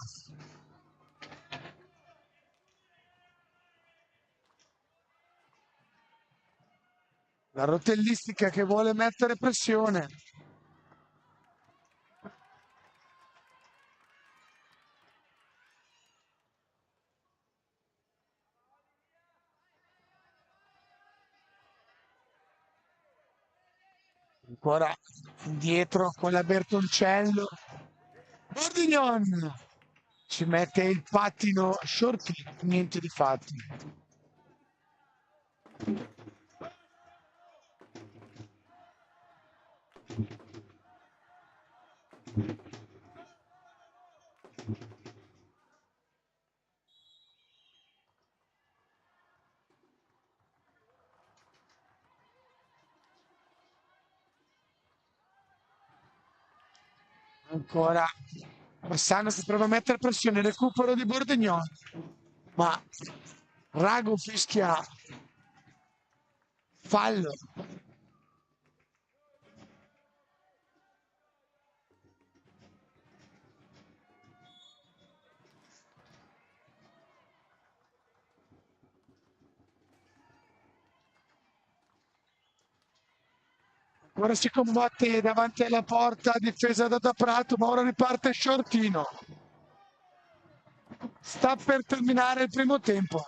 S1: la rotellistica che vuole mettere pressione. Ancora indietro con la Bertoncello. Bordignon ci mette il pattino short, niente di fatti. Ancora Bassano si prova a mettere pressione, recupero di Bordignon, ma Rago fischia fallo. Ora si combatte davanti alla porta, difesa da Prato, ma ora riparte Shortino. Sta per terminare il primo tempo.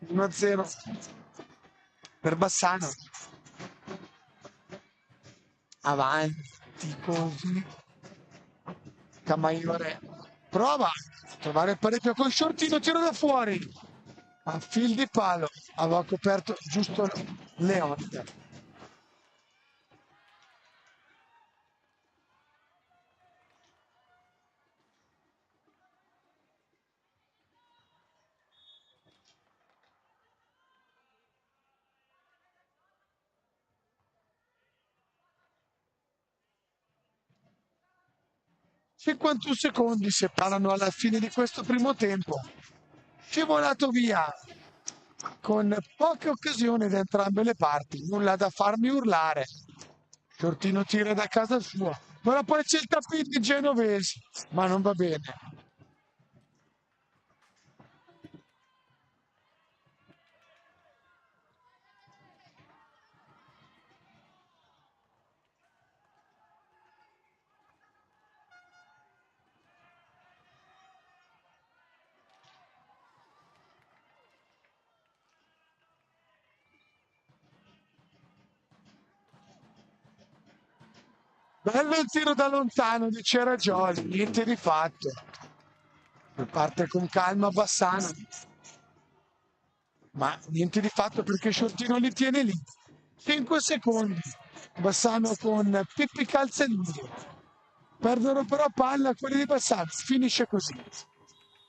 S1: 1-0 per Bassano. Avanti così. Camaiore prova a trovare il pareggio con Shortino, tiro da fuori. A fil di palo aveva coperto giusto Leonte. ...51 secondi separano alla fine di questo primo tempo. Scivolato via con poche occasioni da entrambe le parti, nulla da farmi urlare. Shortino tira da casa sua, però poi c'è il tappeto di genovesi, ma non va bene. Bello il tiro da lontano di Ceragioli, niente di fatto. Parte con calma Bassano, ma niente di fatto perché Shortino li tiene lì. 5 secondi. Bassano con Pippi Calzellini. Perdono però palla quelli di Bassano. Finisce così.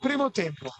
S1: Primo tempo.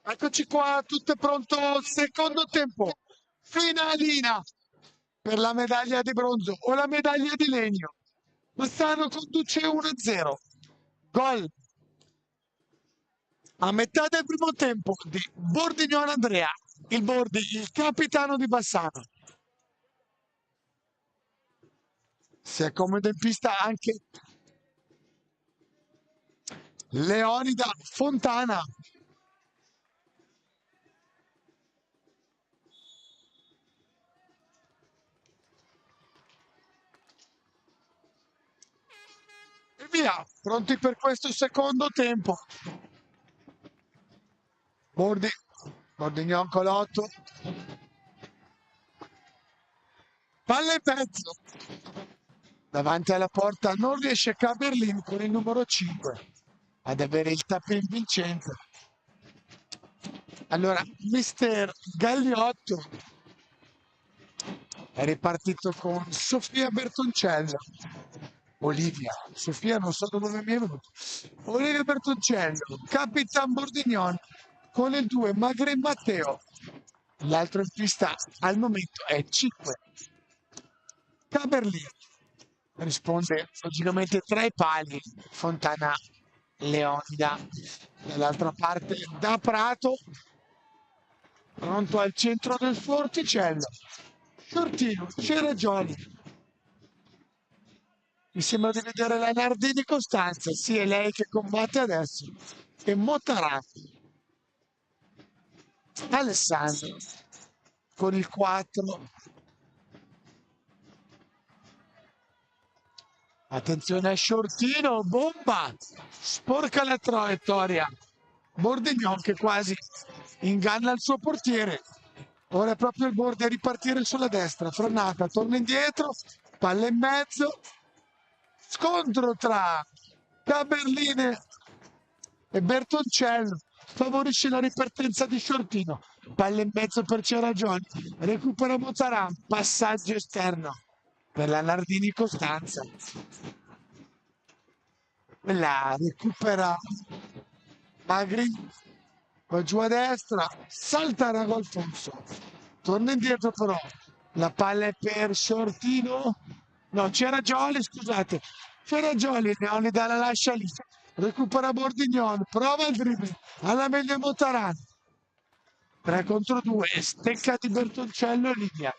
S1: Eccoci qua, tutto è pronto, secondo tempo, finalina per la medaglia di bronzo o la medaglia di legno. Bassano conduce 1-0. Gol a metà del primo tempo di Bordignone Andrea, il Bordi, il capitano di Bassano. Si accomoda in pista anche Leonida Fontana. E via, pronti per questo secondo tempo. Bordignon Colotto. Palla in mezzo. Davanti alla porta non riesce Caberlin con il numero 5 ad avere il tapin vincente. Allora, mister Gagliotto è ripartito con Sofia Bertoncello. Olivia, Sofia non so da dove mi è venuto. Olivia Bertoncello, Capitan Bordignon con il 2 Magri Matteo. L'altro in pista al momento è 5. Caberlin risponde logicamente tra i pali, Fontana Leonida. Dall'altra parte da Prato, pronto al centro del Forticello. Shortino, Ceragioli. Mi sembra di vedere la Nardini Costanza, sì, è lei che combatte adesso. E Motarati. Alessandro con il 4. Attenzione a Shortino, bomba! Sporca la traiettoria. Bordignon che quasi inganna il suo portiere. Ora è proprio il Bordi a ripartire sulla destra. Frenata, torna indietro, palla in mezzo. Scontro tra Caberline e Bertoncello. Favorisce la ripartenza di Shortino. Palla in mezzo per Ceragioni. Recupera Motaran. Passaggio esterno per la Nardini Costanza. La recupera Magri, va giù a destra, salta Rago Alfonso, torna indietro però, la palla è per Shortino, no c'era Gioli, scusate, c'era Gioli, Leonida la lascia lì, recupera Bordignon, prova il dribbling, alla meglio Motaran, 3 contro 2, stecca di Bertoncello linea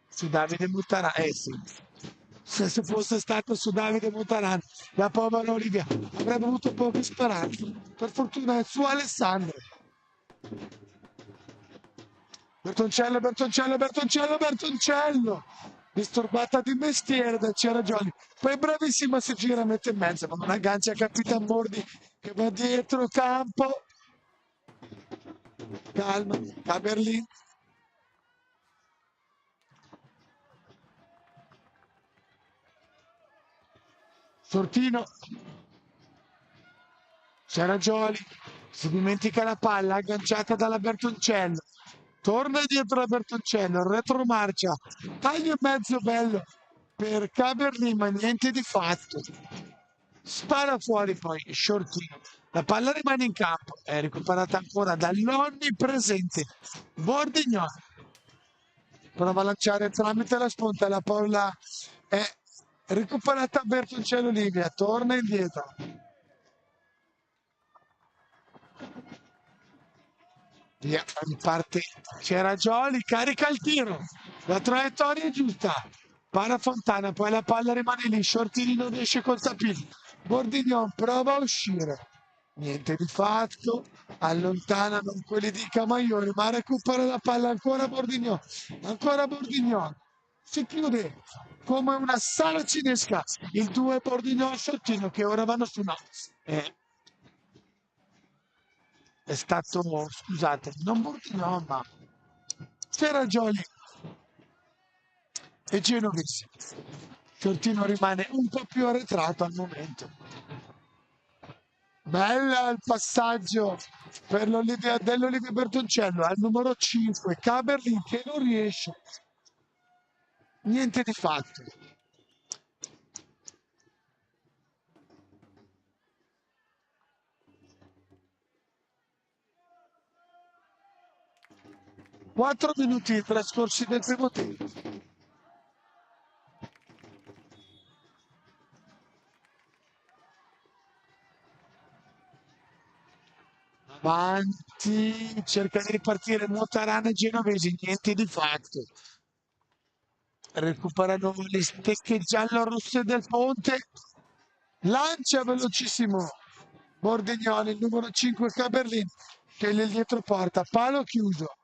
S1: su Davide Motaran, sì. Se fosse stato su Davide Motaran, la povera Olivia avrebbe avuto poche speranze. Per fortuna è su Alessandro. Bertoncello, Bertoncello, Bertoncello, Bertoncello. Disturbata di mestiere da Ceragioli. Poi bravissima si gira, mette in mezzo, ma non aggancia Capitan Bordi che va dietro campo. Calma, Caberlin. Sortino. Ceragioli. Si dimentica la palla agganciata dalla Bertoncello. Torna dietro la Bertoncello, retromarcia, taglio in mezzo bello per Caberlin, ma niente di fatto. Spara fuori poi Shortino. La palla rimane in campo, è recuperata ancora dall'onnipresente Bordignon. Prova a lanciare tramite la spunta, la palla è recuperata a Bertoncello Livia, torna indietro. Via, riparte Ceragioli, carica il tiro, la traiettoria è giusta, para Fontana, poi la palla rimane lì, Shortini non riesce col tapino, Bordignon prova a uscire, niente di fatto, allontanano quelli di Camaione, ma recupera la palla ancora Bordignon, si chiude come una sala cinesca, il 2 Bordignon Shortino che ora vanno su no. È stato, scusate, non Bordignon, ma Ceragioli e Genovese. Shortino rimane un po' più arretrato al momento. Bella il passaggio per dell'Olivia Bertoncello al numero 5, Caberlin che non riesce. Niente di fatto. 4 minuti trascorsi del primo tempo. Avanti, cerca di ripartire Motarana e Genovesi, niente di fatto. Recuperano le stecche giallo-rosse del ponte. Lancia velocissimo Bordignoni, il numero 5 Caberlin, che è lì dietro porta. Palo chiuso.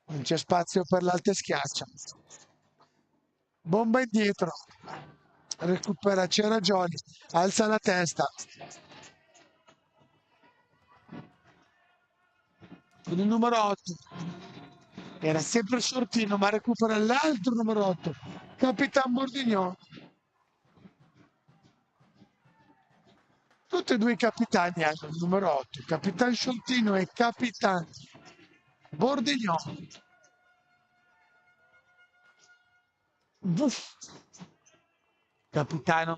S1: Non c'è spazio per l'alta schiaccia. Bomba indietro. Recupera Ceragioli. Alza la testa. Con il numero 8. Era sempre Sortino, ma recupera l'altro numero 8. Capitan Bordignon. Tutti e due i capitani hanno il numero 8. Capitan Sortino e Capitan Bordignon. Capitano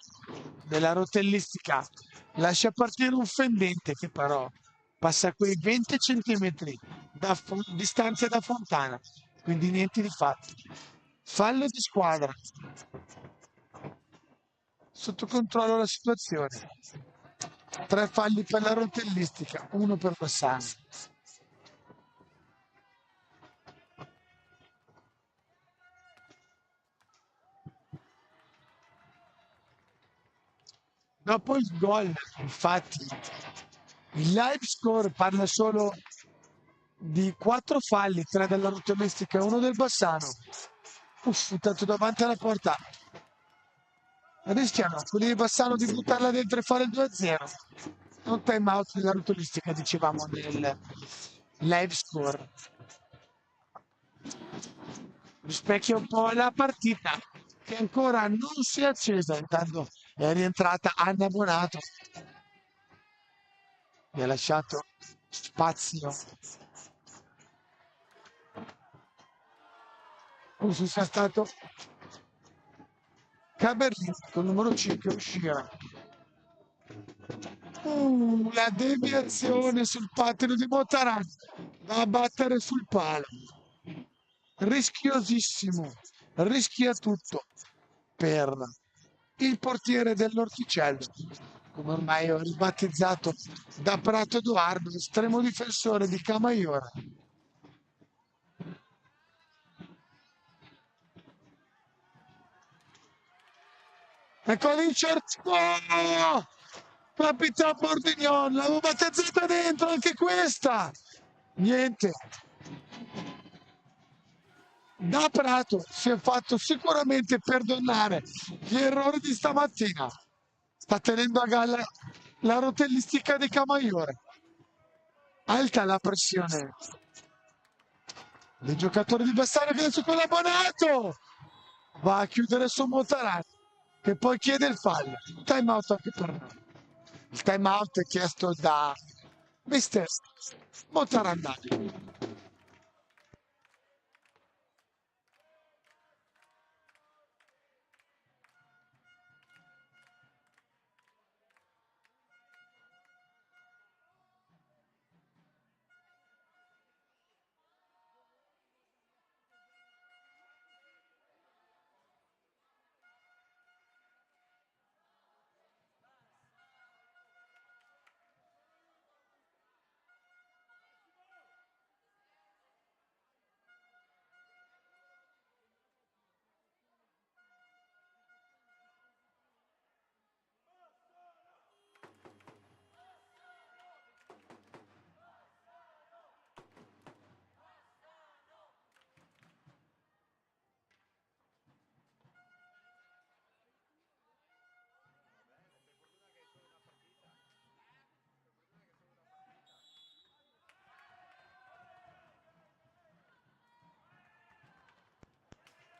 S1: della rotellistica lascia partire un fendente che però passa quei 20 centimetri da distanza da Fontana, quindi niente di fatto. Fallo di squadra. Sotto controllo la situazione. 3 falli per la rotellistica, 1 per Bassano. Dopo il gol, infatti, il live score parla solo di 4 falli, 3 della rotellistica e 1 del Bassano. Tanto davanti alla porta. Rischiano quelli di Bassano di buttarla dentro e fare il 2-0. Un time out della rotellistica, dicevamo nel live score. Rispecchia un po' la partita che ancora non si è accesa. Intanto è rientrata Anna Bonato. Mi ha lasciato spazio. Questo sia stato Caberlin con il numero 5 uscire. La deviazione sul pattino di Motarà va a battere sul palo. Rischiosissimo, rischia tutto per il portiere dell'Orticello, come ormai ho ribattezzato da Prato Edoardo, estremo difensore di Camaiore. Ecco l'Inchert, oh! Capitano Bordignon, l'avevo battezzata dentro anche questa. Niente. Da Prato si è fatto sicuramente perdonare gli errori di stamattina. Sta tenendo a galla la rotellistica di Camaiore. Alta la pressione dei giocatori di Bassano che adesso con l'abbonato va a chiudere su Montarano che poi chiede il fallo. Time out anche per noi. Il time out è chiesto da mister Montarandani.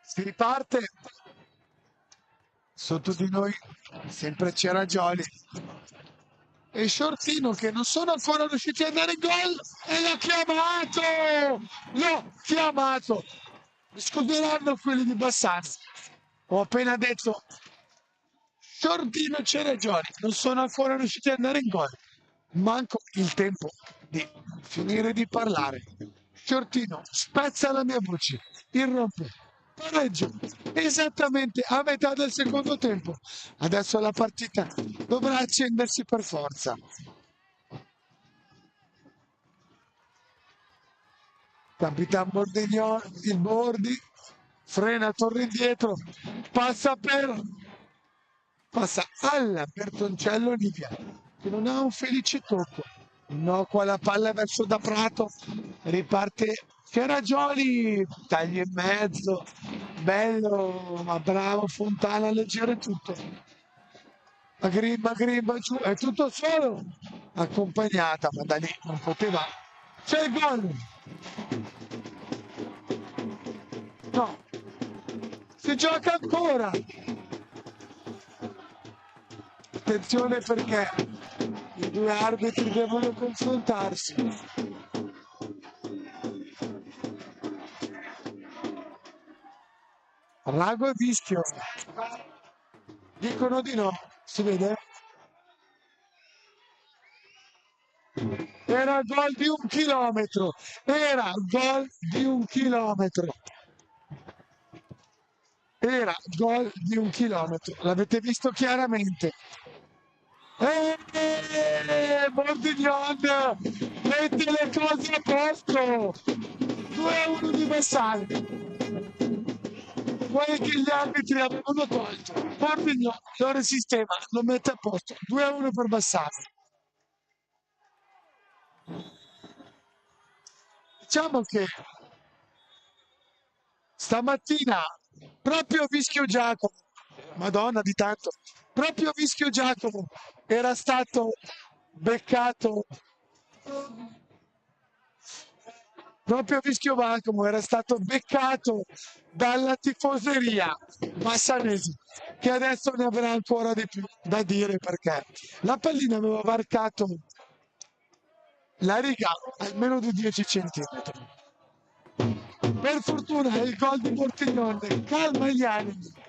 S1: Si riparte sotto di noi, sempre c'era Gioli e Shortino che non sono ancora riusciti ad andare in gol e l'ho chiamato, scuseranno quelli di Bassano, ho appena detto Shortino c'era Gioli, non sono ancora riusciti ad andare in gol, manco il tempo di finire di parlare. Fiortino spezza la mia voce, irrompe, pareggio, esattamente a metà del secondo tempo. Adesso la partita dovrà accendersi per forza. Capitan Bordignon, il Bordi, frena, torna indietro, passa alla Bertoncello Livia, che non ha un felice tocco. No, qua la palla verso da Prato, riparte Chiaragioli, taglia in mezzo, bello, ma bravo Fontana a leggere tutto. Magrimba giù, è tutto solo, accompagnata, ma da lì non poteva. C'è il gol! No, si gioca ancora! Attenzione perché i due arbitri devono confrontarsi. Rago e Vischio. Dicono di no, si vede? Era gol di 1 chilometro, era gol di 1 chilometro. Era gol di 1 chilometro, l'avete visto chiaramente. Bordignon mette le cose a posto. 2-1 di Bassani. Quelli che gli arbitri avevano tolto. Bordignon lo risistema, lo mette a posto. 2-1 per Bassani. Diciamo che stamattina proprio Vischio Giacomo, Madonna di tanto, proprio Vischio Giacomo era stato beccato, proprio Vischio Giacomo era stato beccato dalla tifoseria bassanese, che adesso ne avrà ancora di più da dire perché la pallina aveva varcato la riga almeno di 10 centimetri. Per fortuna il gol di Bortiglione calma gli animi.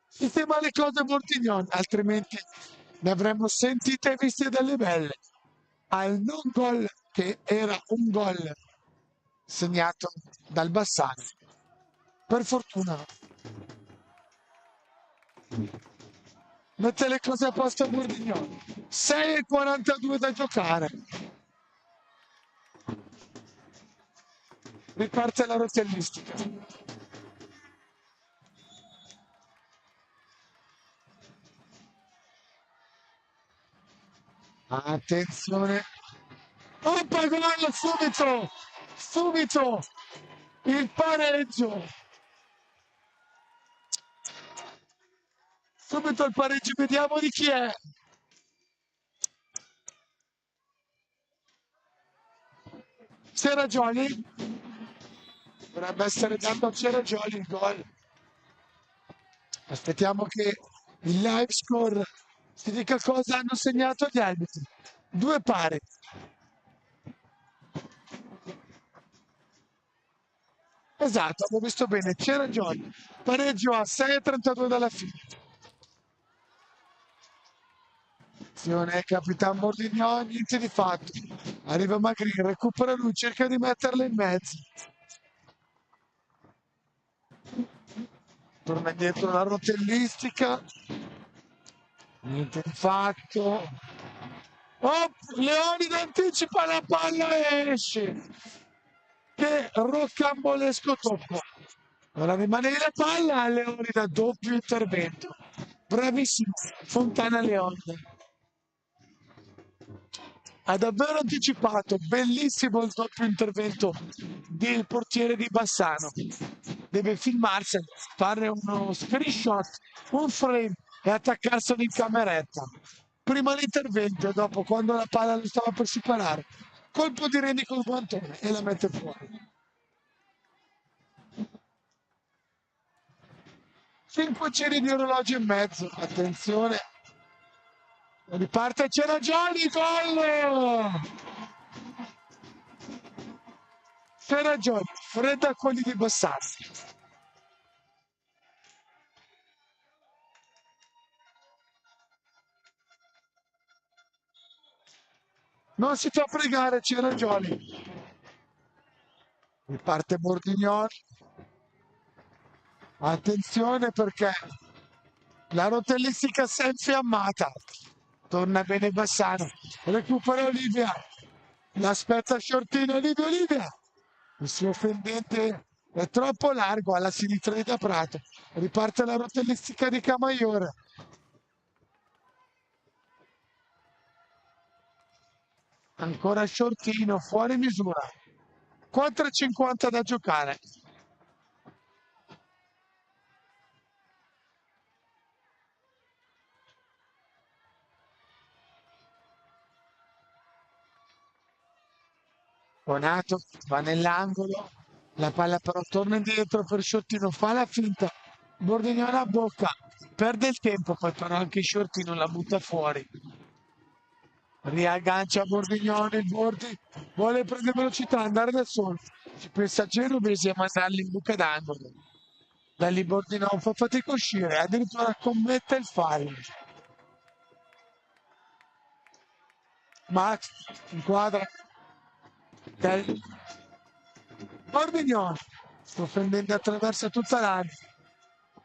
S1: Sistema le cose Bortiglione, altrimenti ne avremmo sentite e viste delle belle. Al non gol che era un gol segnato dal Bassani. Per fortuna mette le cose a posto a Bordignone. 6:42 da giocare. Riparte la rotellistica. Attenzione. Oppa, gol subito! Subito! Il pareggio! Subito il pareggio, vediamo di chi è. Serragioli? Dovrebbe essere dato a Serragioli il gol. Aspettiamo che il live score si dica cosa hanno segnato gli arbitri. 2 pari. Esatto, avevo visto bene, c'era Johnny. Pareggio a 6:32 dalla fine. Attenzione, Capitan Bordignon, niente di fatto. Arriva Magri, recupera lui, cerca di metterla in mezzo. Torna indietro la rotellistica. Niente di fatto. Oh, Leonid anticipa la palla e esce. Che rocambolesco tocco. Ora rimane la palla a Leonida, doppio intervento. Bravissimo Fontana Leonida. Ha davvero anticipato, bellissimo il doppio intervento del portiere di Bassano. Deve filmarselo, fare uno screenshot, un frame e attaccarselo in cameretta. Prima l'intervento e dopo, quando la palla lo stava per superare, colpo di Reni col guantone e la mette fuori. 5 giri di orologio e mezzo, attenzione. Riparte, c'era Gianni, gol! C'era Gianni, fredda quelli di Bassassi. Non si fa pregare, c'era Gioli. Riparte Bordignon. Attenzione perché la rotellistica si è infiammata. Torna bene Bassano. Recupera Olivia. L'aspetta Shortino. Olivia. Il suo fendente è troppo largo alla sinistra di Da Prato. Riparte la rotellistica di Camaiore. Ancora Shortino, fuori misura. 4,50 da giocare. Bonato va nell'angolo, la palla però torna indietro per Shortino, fa la finta, Bordignone a bocca, perde il tempo, poi però anche Shortino la butta fuori. Riaggancia Bordignone, il Bordi vuole prendere velocità, andare da solo, ci pensa Genovesi a mandarli in buca d'angolo. Da lì Bordignone fa fatica a uscire, addirittura commette il fallo. Max inquadra Bordignon offendente attraversa tutta l'area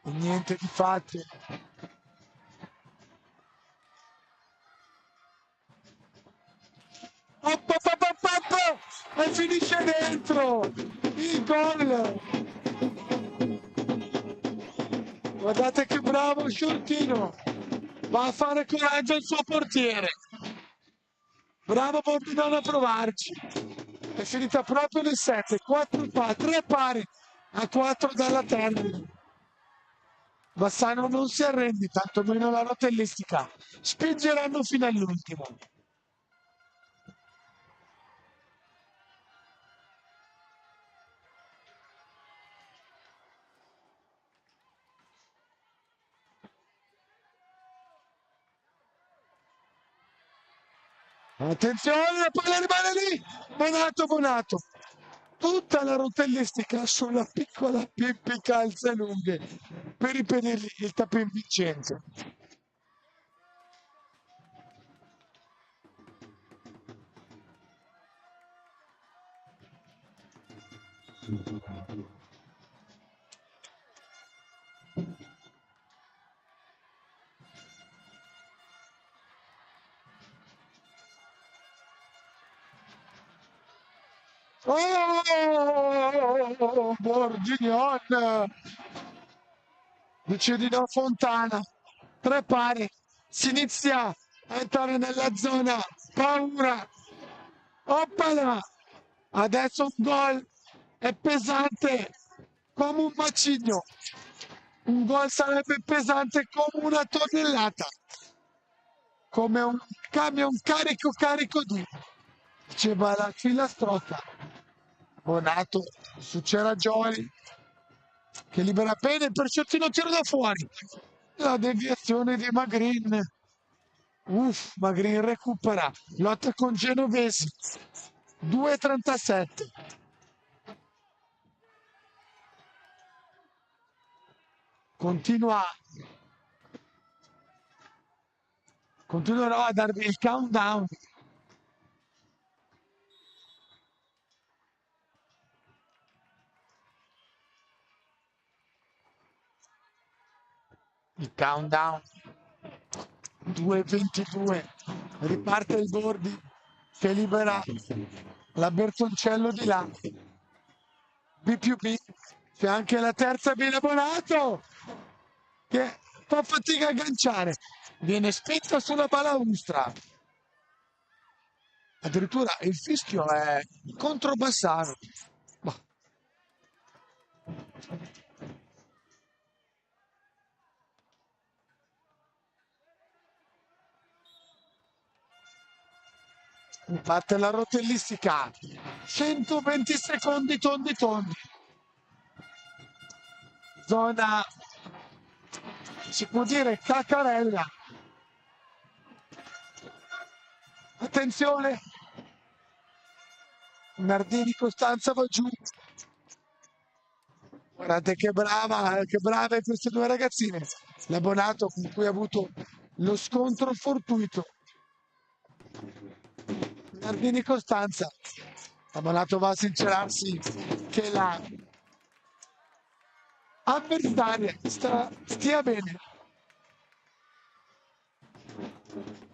S1: e niente di fatti. E finisce dentro il gol. Guardate che bravo Shortino, va a fare coraggio al suo portiere. Bravo Bordignon a provarci. È finita proprio le 7, 4 pari, 3 pari a 4 dalla termine. Bassano non si arrende, tantomeno la rotellistica. Spingeranno fino all'ultimo. Attenzione, la palla rimane lì. Bonato. Tutta la rotellistica sulla piccola Pippi calze lunghe per impedirgli il tapin vincente. Oh, Bordignon dice di no Fontana, 3 pari, si inizia a entrare nella zona, paura, oppala, adesso un gol è pesante come un macigno, un gol sarebbe pesante come una tonnellata, come un camion carico di, diceva la filastrocca. Bonato su c'era Gioli che libera bene, il Perciottino tira da fuori. La deviazione di Magrin. Magrin recupera, lotta con Genovesi. 2,37. Continuerò a darvi il countdown. Il countdown 2:22, riparte il Bordi che libera la Bertoncello di là, B più B, c'è anche la terza viene Bonato che fa fatica a agganciare, viene spinta sulla balaustra, addirittura il fischio è contro Bassano. Parte la rotellistica, 120 secondi tondi. Zona, si può dire, cacarella. Attenzione, Nardini Costanza va giù. Guardate che brave queste due ragazzine. L'abbonato con cui ha avuto lo scontro fortuito. Ardini Costanza. Ammalato va a sincerarsi che la avversaria stia bene.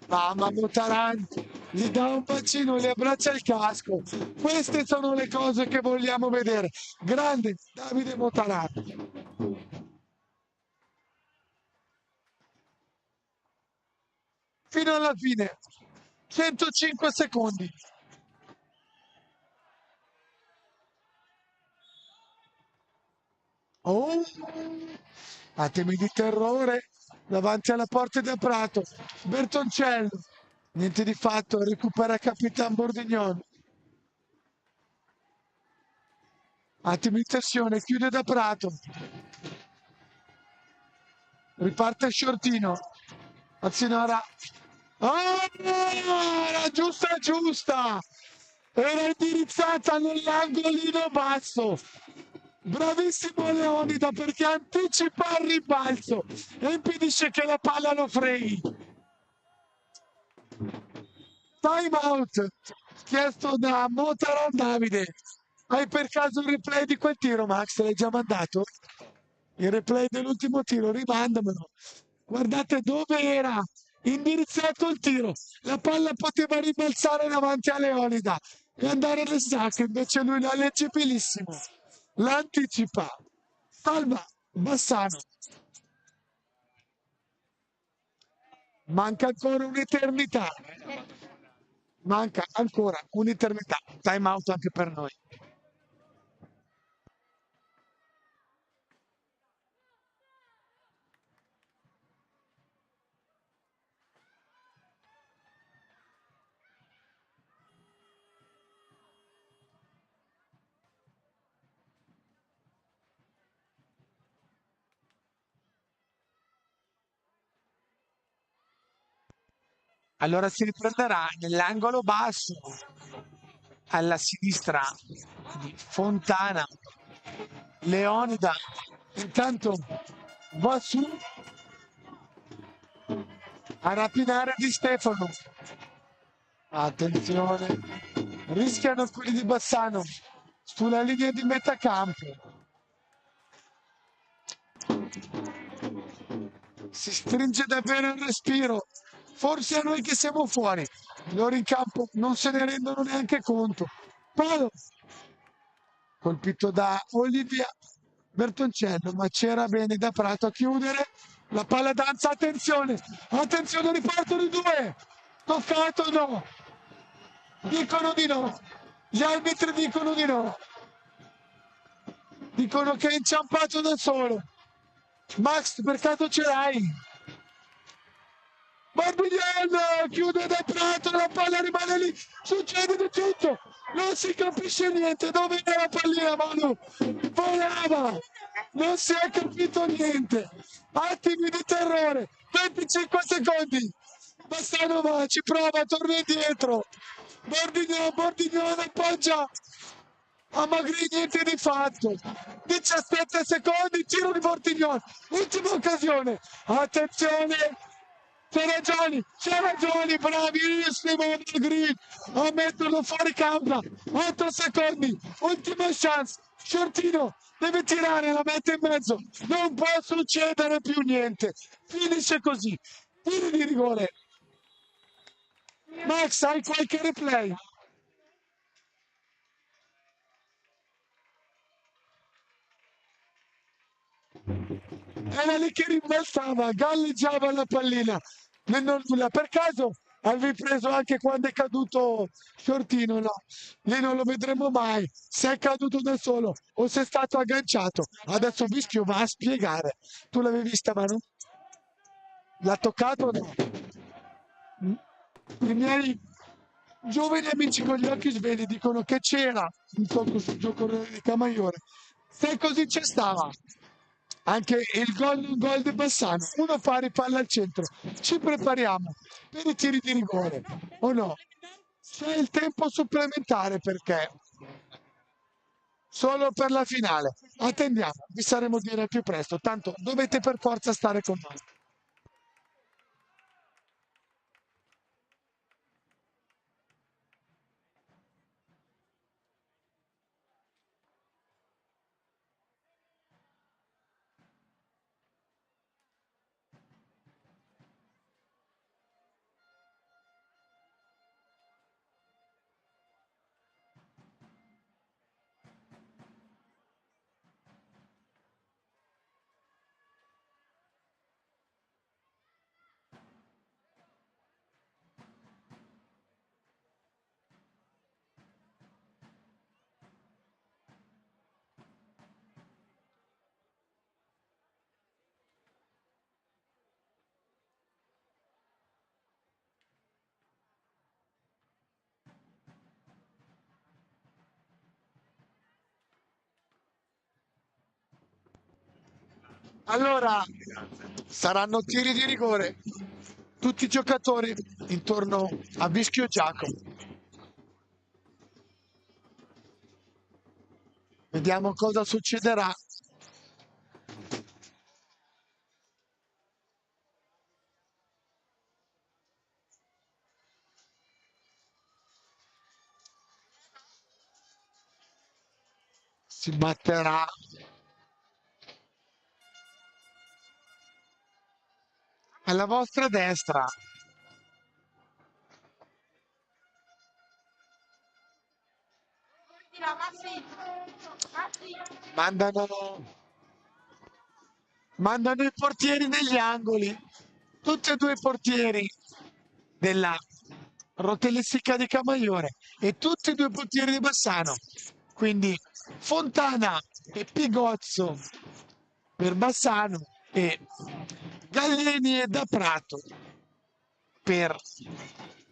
S1: Mamma Motaran gli dà un bacino, gli abbraccia il casco. Queste sono le cose che vogliamo vedere. Grande Davide Motaran. Fino alla fine, 105 secondi. Oh, attimi di terrore davanti alla porta del Prato. Bertoncello, niente di fatto, recupera Capitan Bordignon. Attimi di tensione, chiude da Prato. Riparte Shortino. Azzinara. Oh, era giusta giusta! Era indirizzata nell'angolino basso. Bravissimo Leonida perché anticipa il rimbalzo e impedisce che la palla lo freghi. Time out chiesto da Motaran Davide. Hai per caso il replay di quel tiro, Max? L'hai già mandato? Il replay dell'ultimo tiro, rimandamelo. Guardate dove era indirizzato il tiro. La palla poteva rimbalzare davanti a Leonida e andare nel sacco, invece lui l'ha leggibilissimo. L'anticipa. Salva Bassano. Manca ancora un'eternità. Manca ancora un'eternità. Time out anche per noi. Allora si riprenderà nell'angolo basso alla sinistra di Fontana. Leonida intanto va su a rapinare Di Stefano. Attenzione, rischiano quelli di Bassano sulla linea di metà campo. Si stringe davvero il respiro. Forse a noi che siamo fuori, loro in campo non se ne rendono neanche conto. Palo colpito da Olivia Bertoncello, ma c'era bene da Prato a chiudere. La palla danza, attenzione, attenzione, ripartono i due. Toccato o no? Dicono di no. Gli arbitri dicono di no. Dicono che è inciampato da solo. Max, per caso ce l'hai? Morbigliano chiude da Prato, la palla rimane lì, succede di tutto, non si capisce niente, dove è la pallina Manu? Volava, non si è capito niente, attimi di terrore, 25 secondi, Bassano va, ci prova, torna indietro, Bordignone appoggia a Magri, niente di fatto, 17 secondi, tiro di Bordignone, ultima occasione, attenzione, c'è ragioni, bravissimo Magri a metterlo fuori campo, 8 secondi, ultima chance, Shortino deve tirare, la mette in mezzo, non può succedere più niente, finisce così, tiri di rigore. Max, hai qualche replay? Era lì che rimbalzava, galleggiava la pallina, non nulla. Per caso avevi preso anche quando è caduto Shortino? No, lì non lo vedremo mai. Se è caduto da solo o se è stato agganciato. Adesso Vischio va a spiegare. Tu l'avevi vista, Manu? L'ha toccato o no? I miei giovani amici con gli occhi svegli dicono che c'era un tocco sul gioco di Camaiore. Se così c'è stava. Anche un gol di Bassano, uno pari palla al centro. Ci prepariamo per i tiri di rigore, o no? C'è il tempo supplementare perché solo per la finale. Attendiamo, vi saremo dire al più presto. Tanto dovete per forza stare con noi. Allora, saranno tiri di rigore. Tutti i giocatori intorno a Vischio Giacomo. Vediamo cosa succederà. Si batterà. Alla vostra destra. Mandano, mandano i portieri negli angoli. Tutti e due i portieri della Rotellistica di Camaiore e tutti e due i portieri di Bassano. Quindi Fontana e Pigozzo per Bassano e Galleni e Da Prato per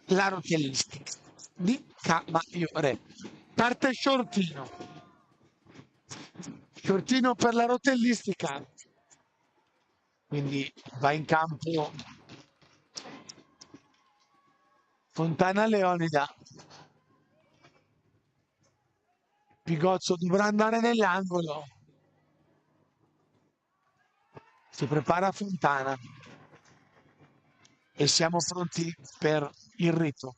S1: la Rotellistica di Camaiore. Parte Shortino. Shortino per la Rotellistica. Quindi va in campo Fontana Leonida. Pigozzo dovrà andare nell'angolo. Si prepara Fontana. E siamo pronti per il rito.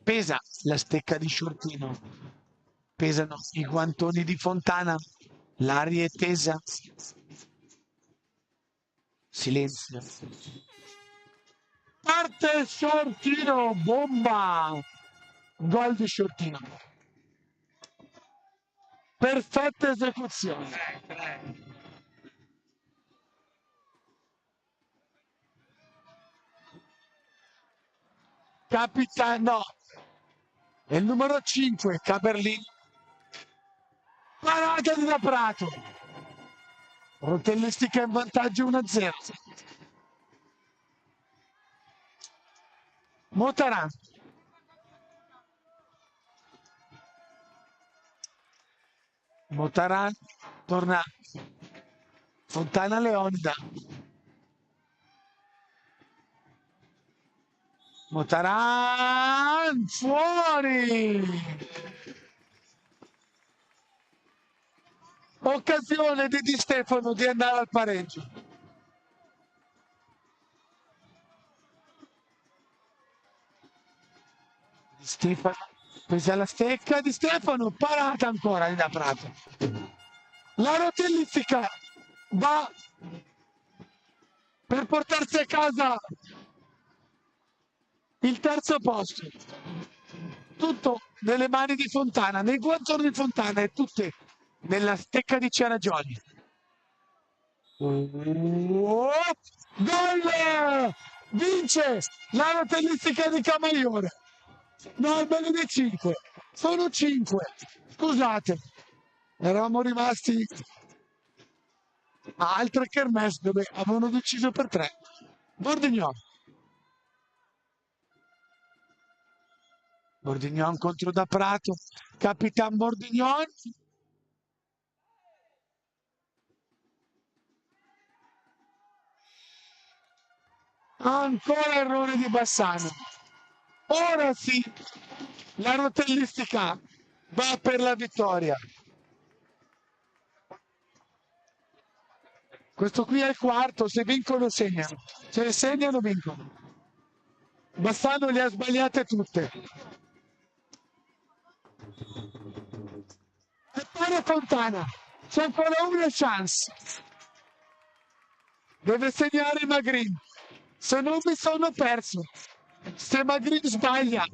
S1: Pesa la stecca di Shortino. Pesano i guantoni di Fontana. L'aria è tesa. Silenzio. Parte Shortino, bomba! Gol di Shortino. Perfetta esecuzione. Capitano. È il numero 5, Caberlin. Parata di Da Prato. Rotellistica in vantaggio 1-0. Motaran. Motaran torna Fontana Leonida. Motaran fuori. Occasione di Di Stefano di andare al pareggio. Di Stefano presa la stecca di Stefano, parata ancora di Da Prato. La Rotellistica va per portarsi a casa il terzo posto. Tutto nelle mani di Fontana, nei guantoni di Fontana e tutte nella stecca di Ciaragioli. Oh, gol! Vince la Rotellistica di Camaiore. No, bello di 5. Sono 5. Scusate. Eravamo rimasti a altre kermesse dove avevano deciso per 3. Bordignon. Bordignon contro Da Prato. Capitan Bordignon. Ancora errore di Bassano. Ora sì, la Rotellistica va per la vittoria. Questo qui è il quarto, se vincono segnano. Se segnano vincono. Bassano le ha sbagliate tutte. E poi Fontana. C'è ancora una chance. Deve segnare Magrin. Se non mi sono perso. Se Magrin sbaglia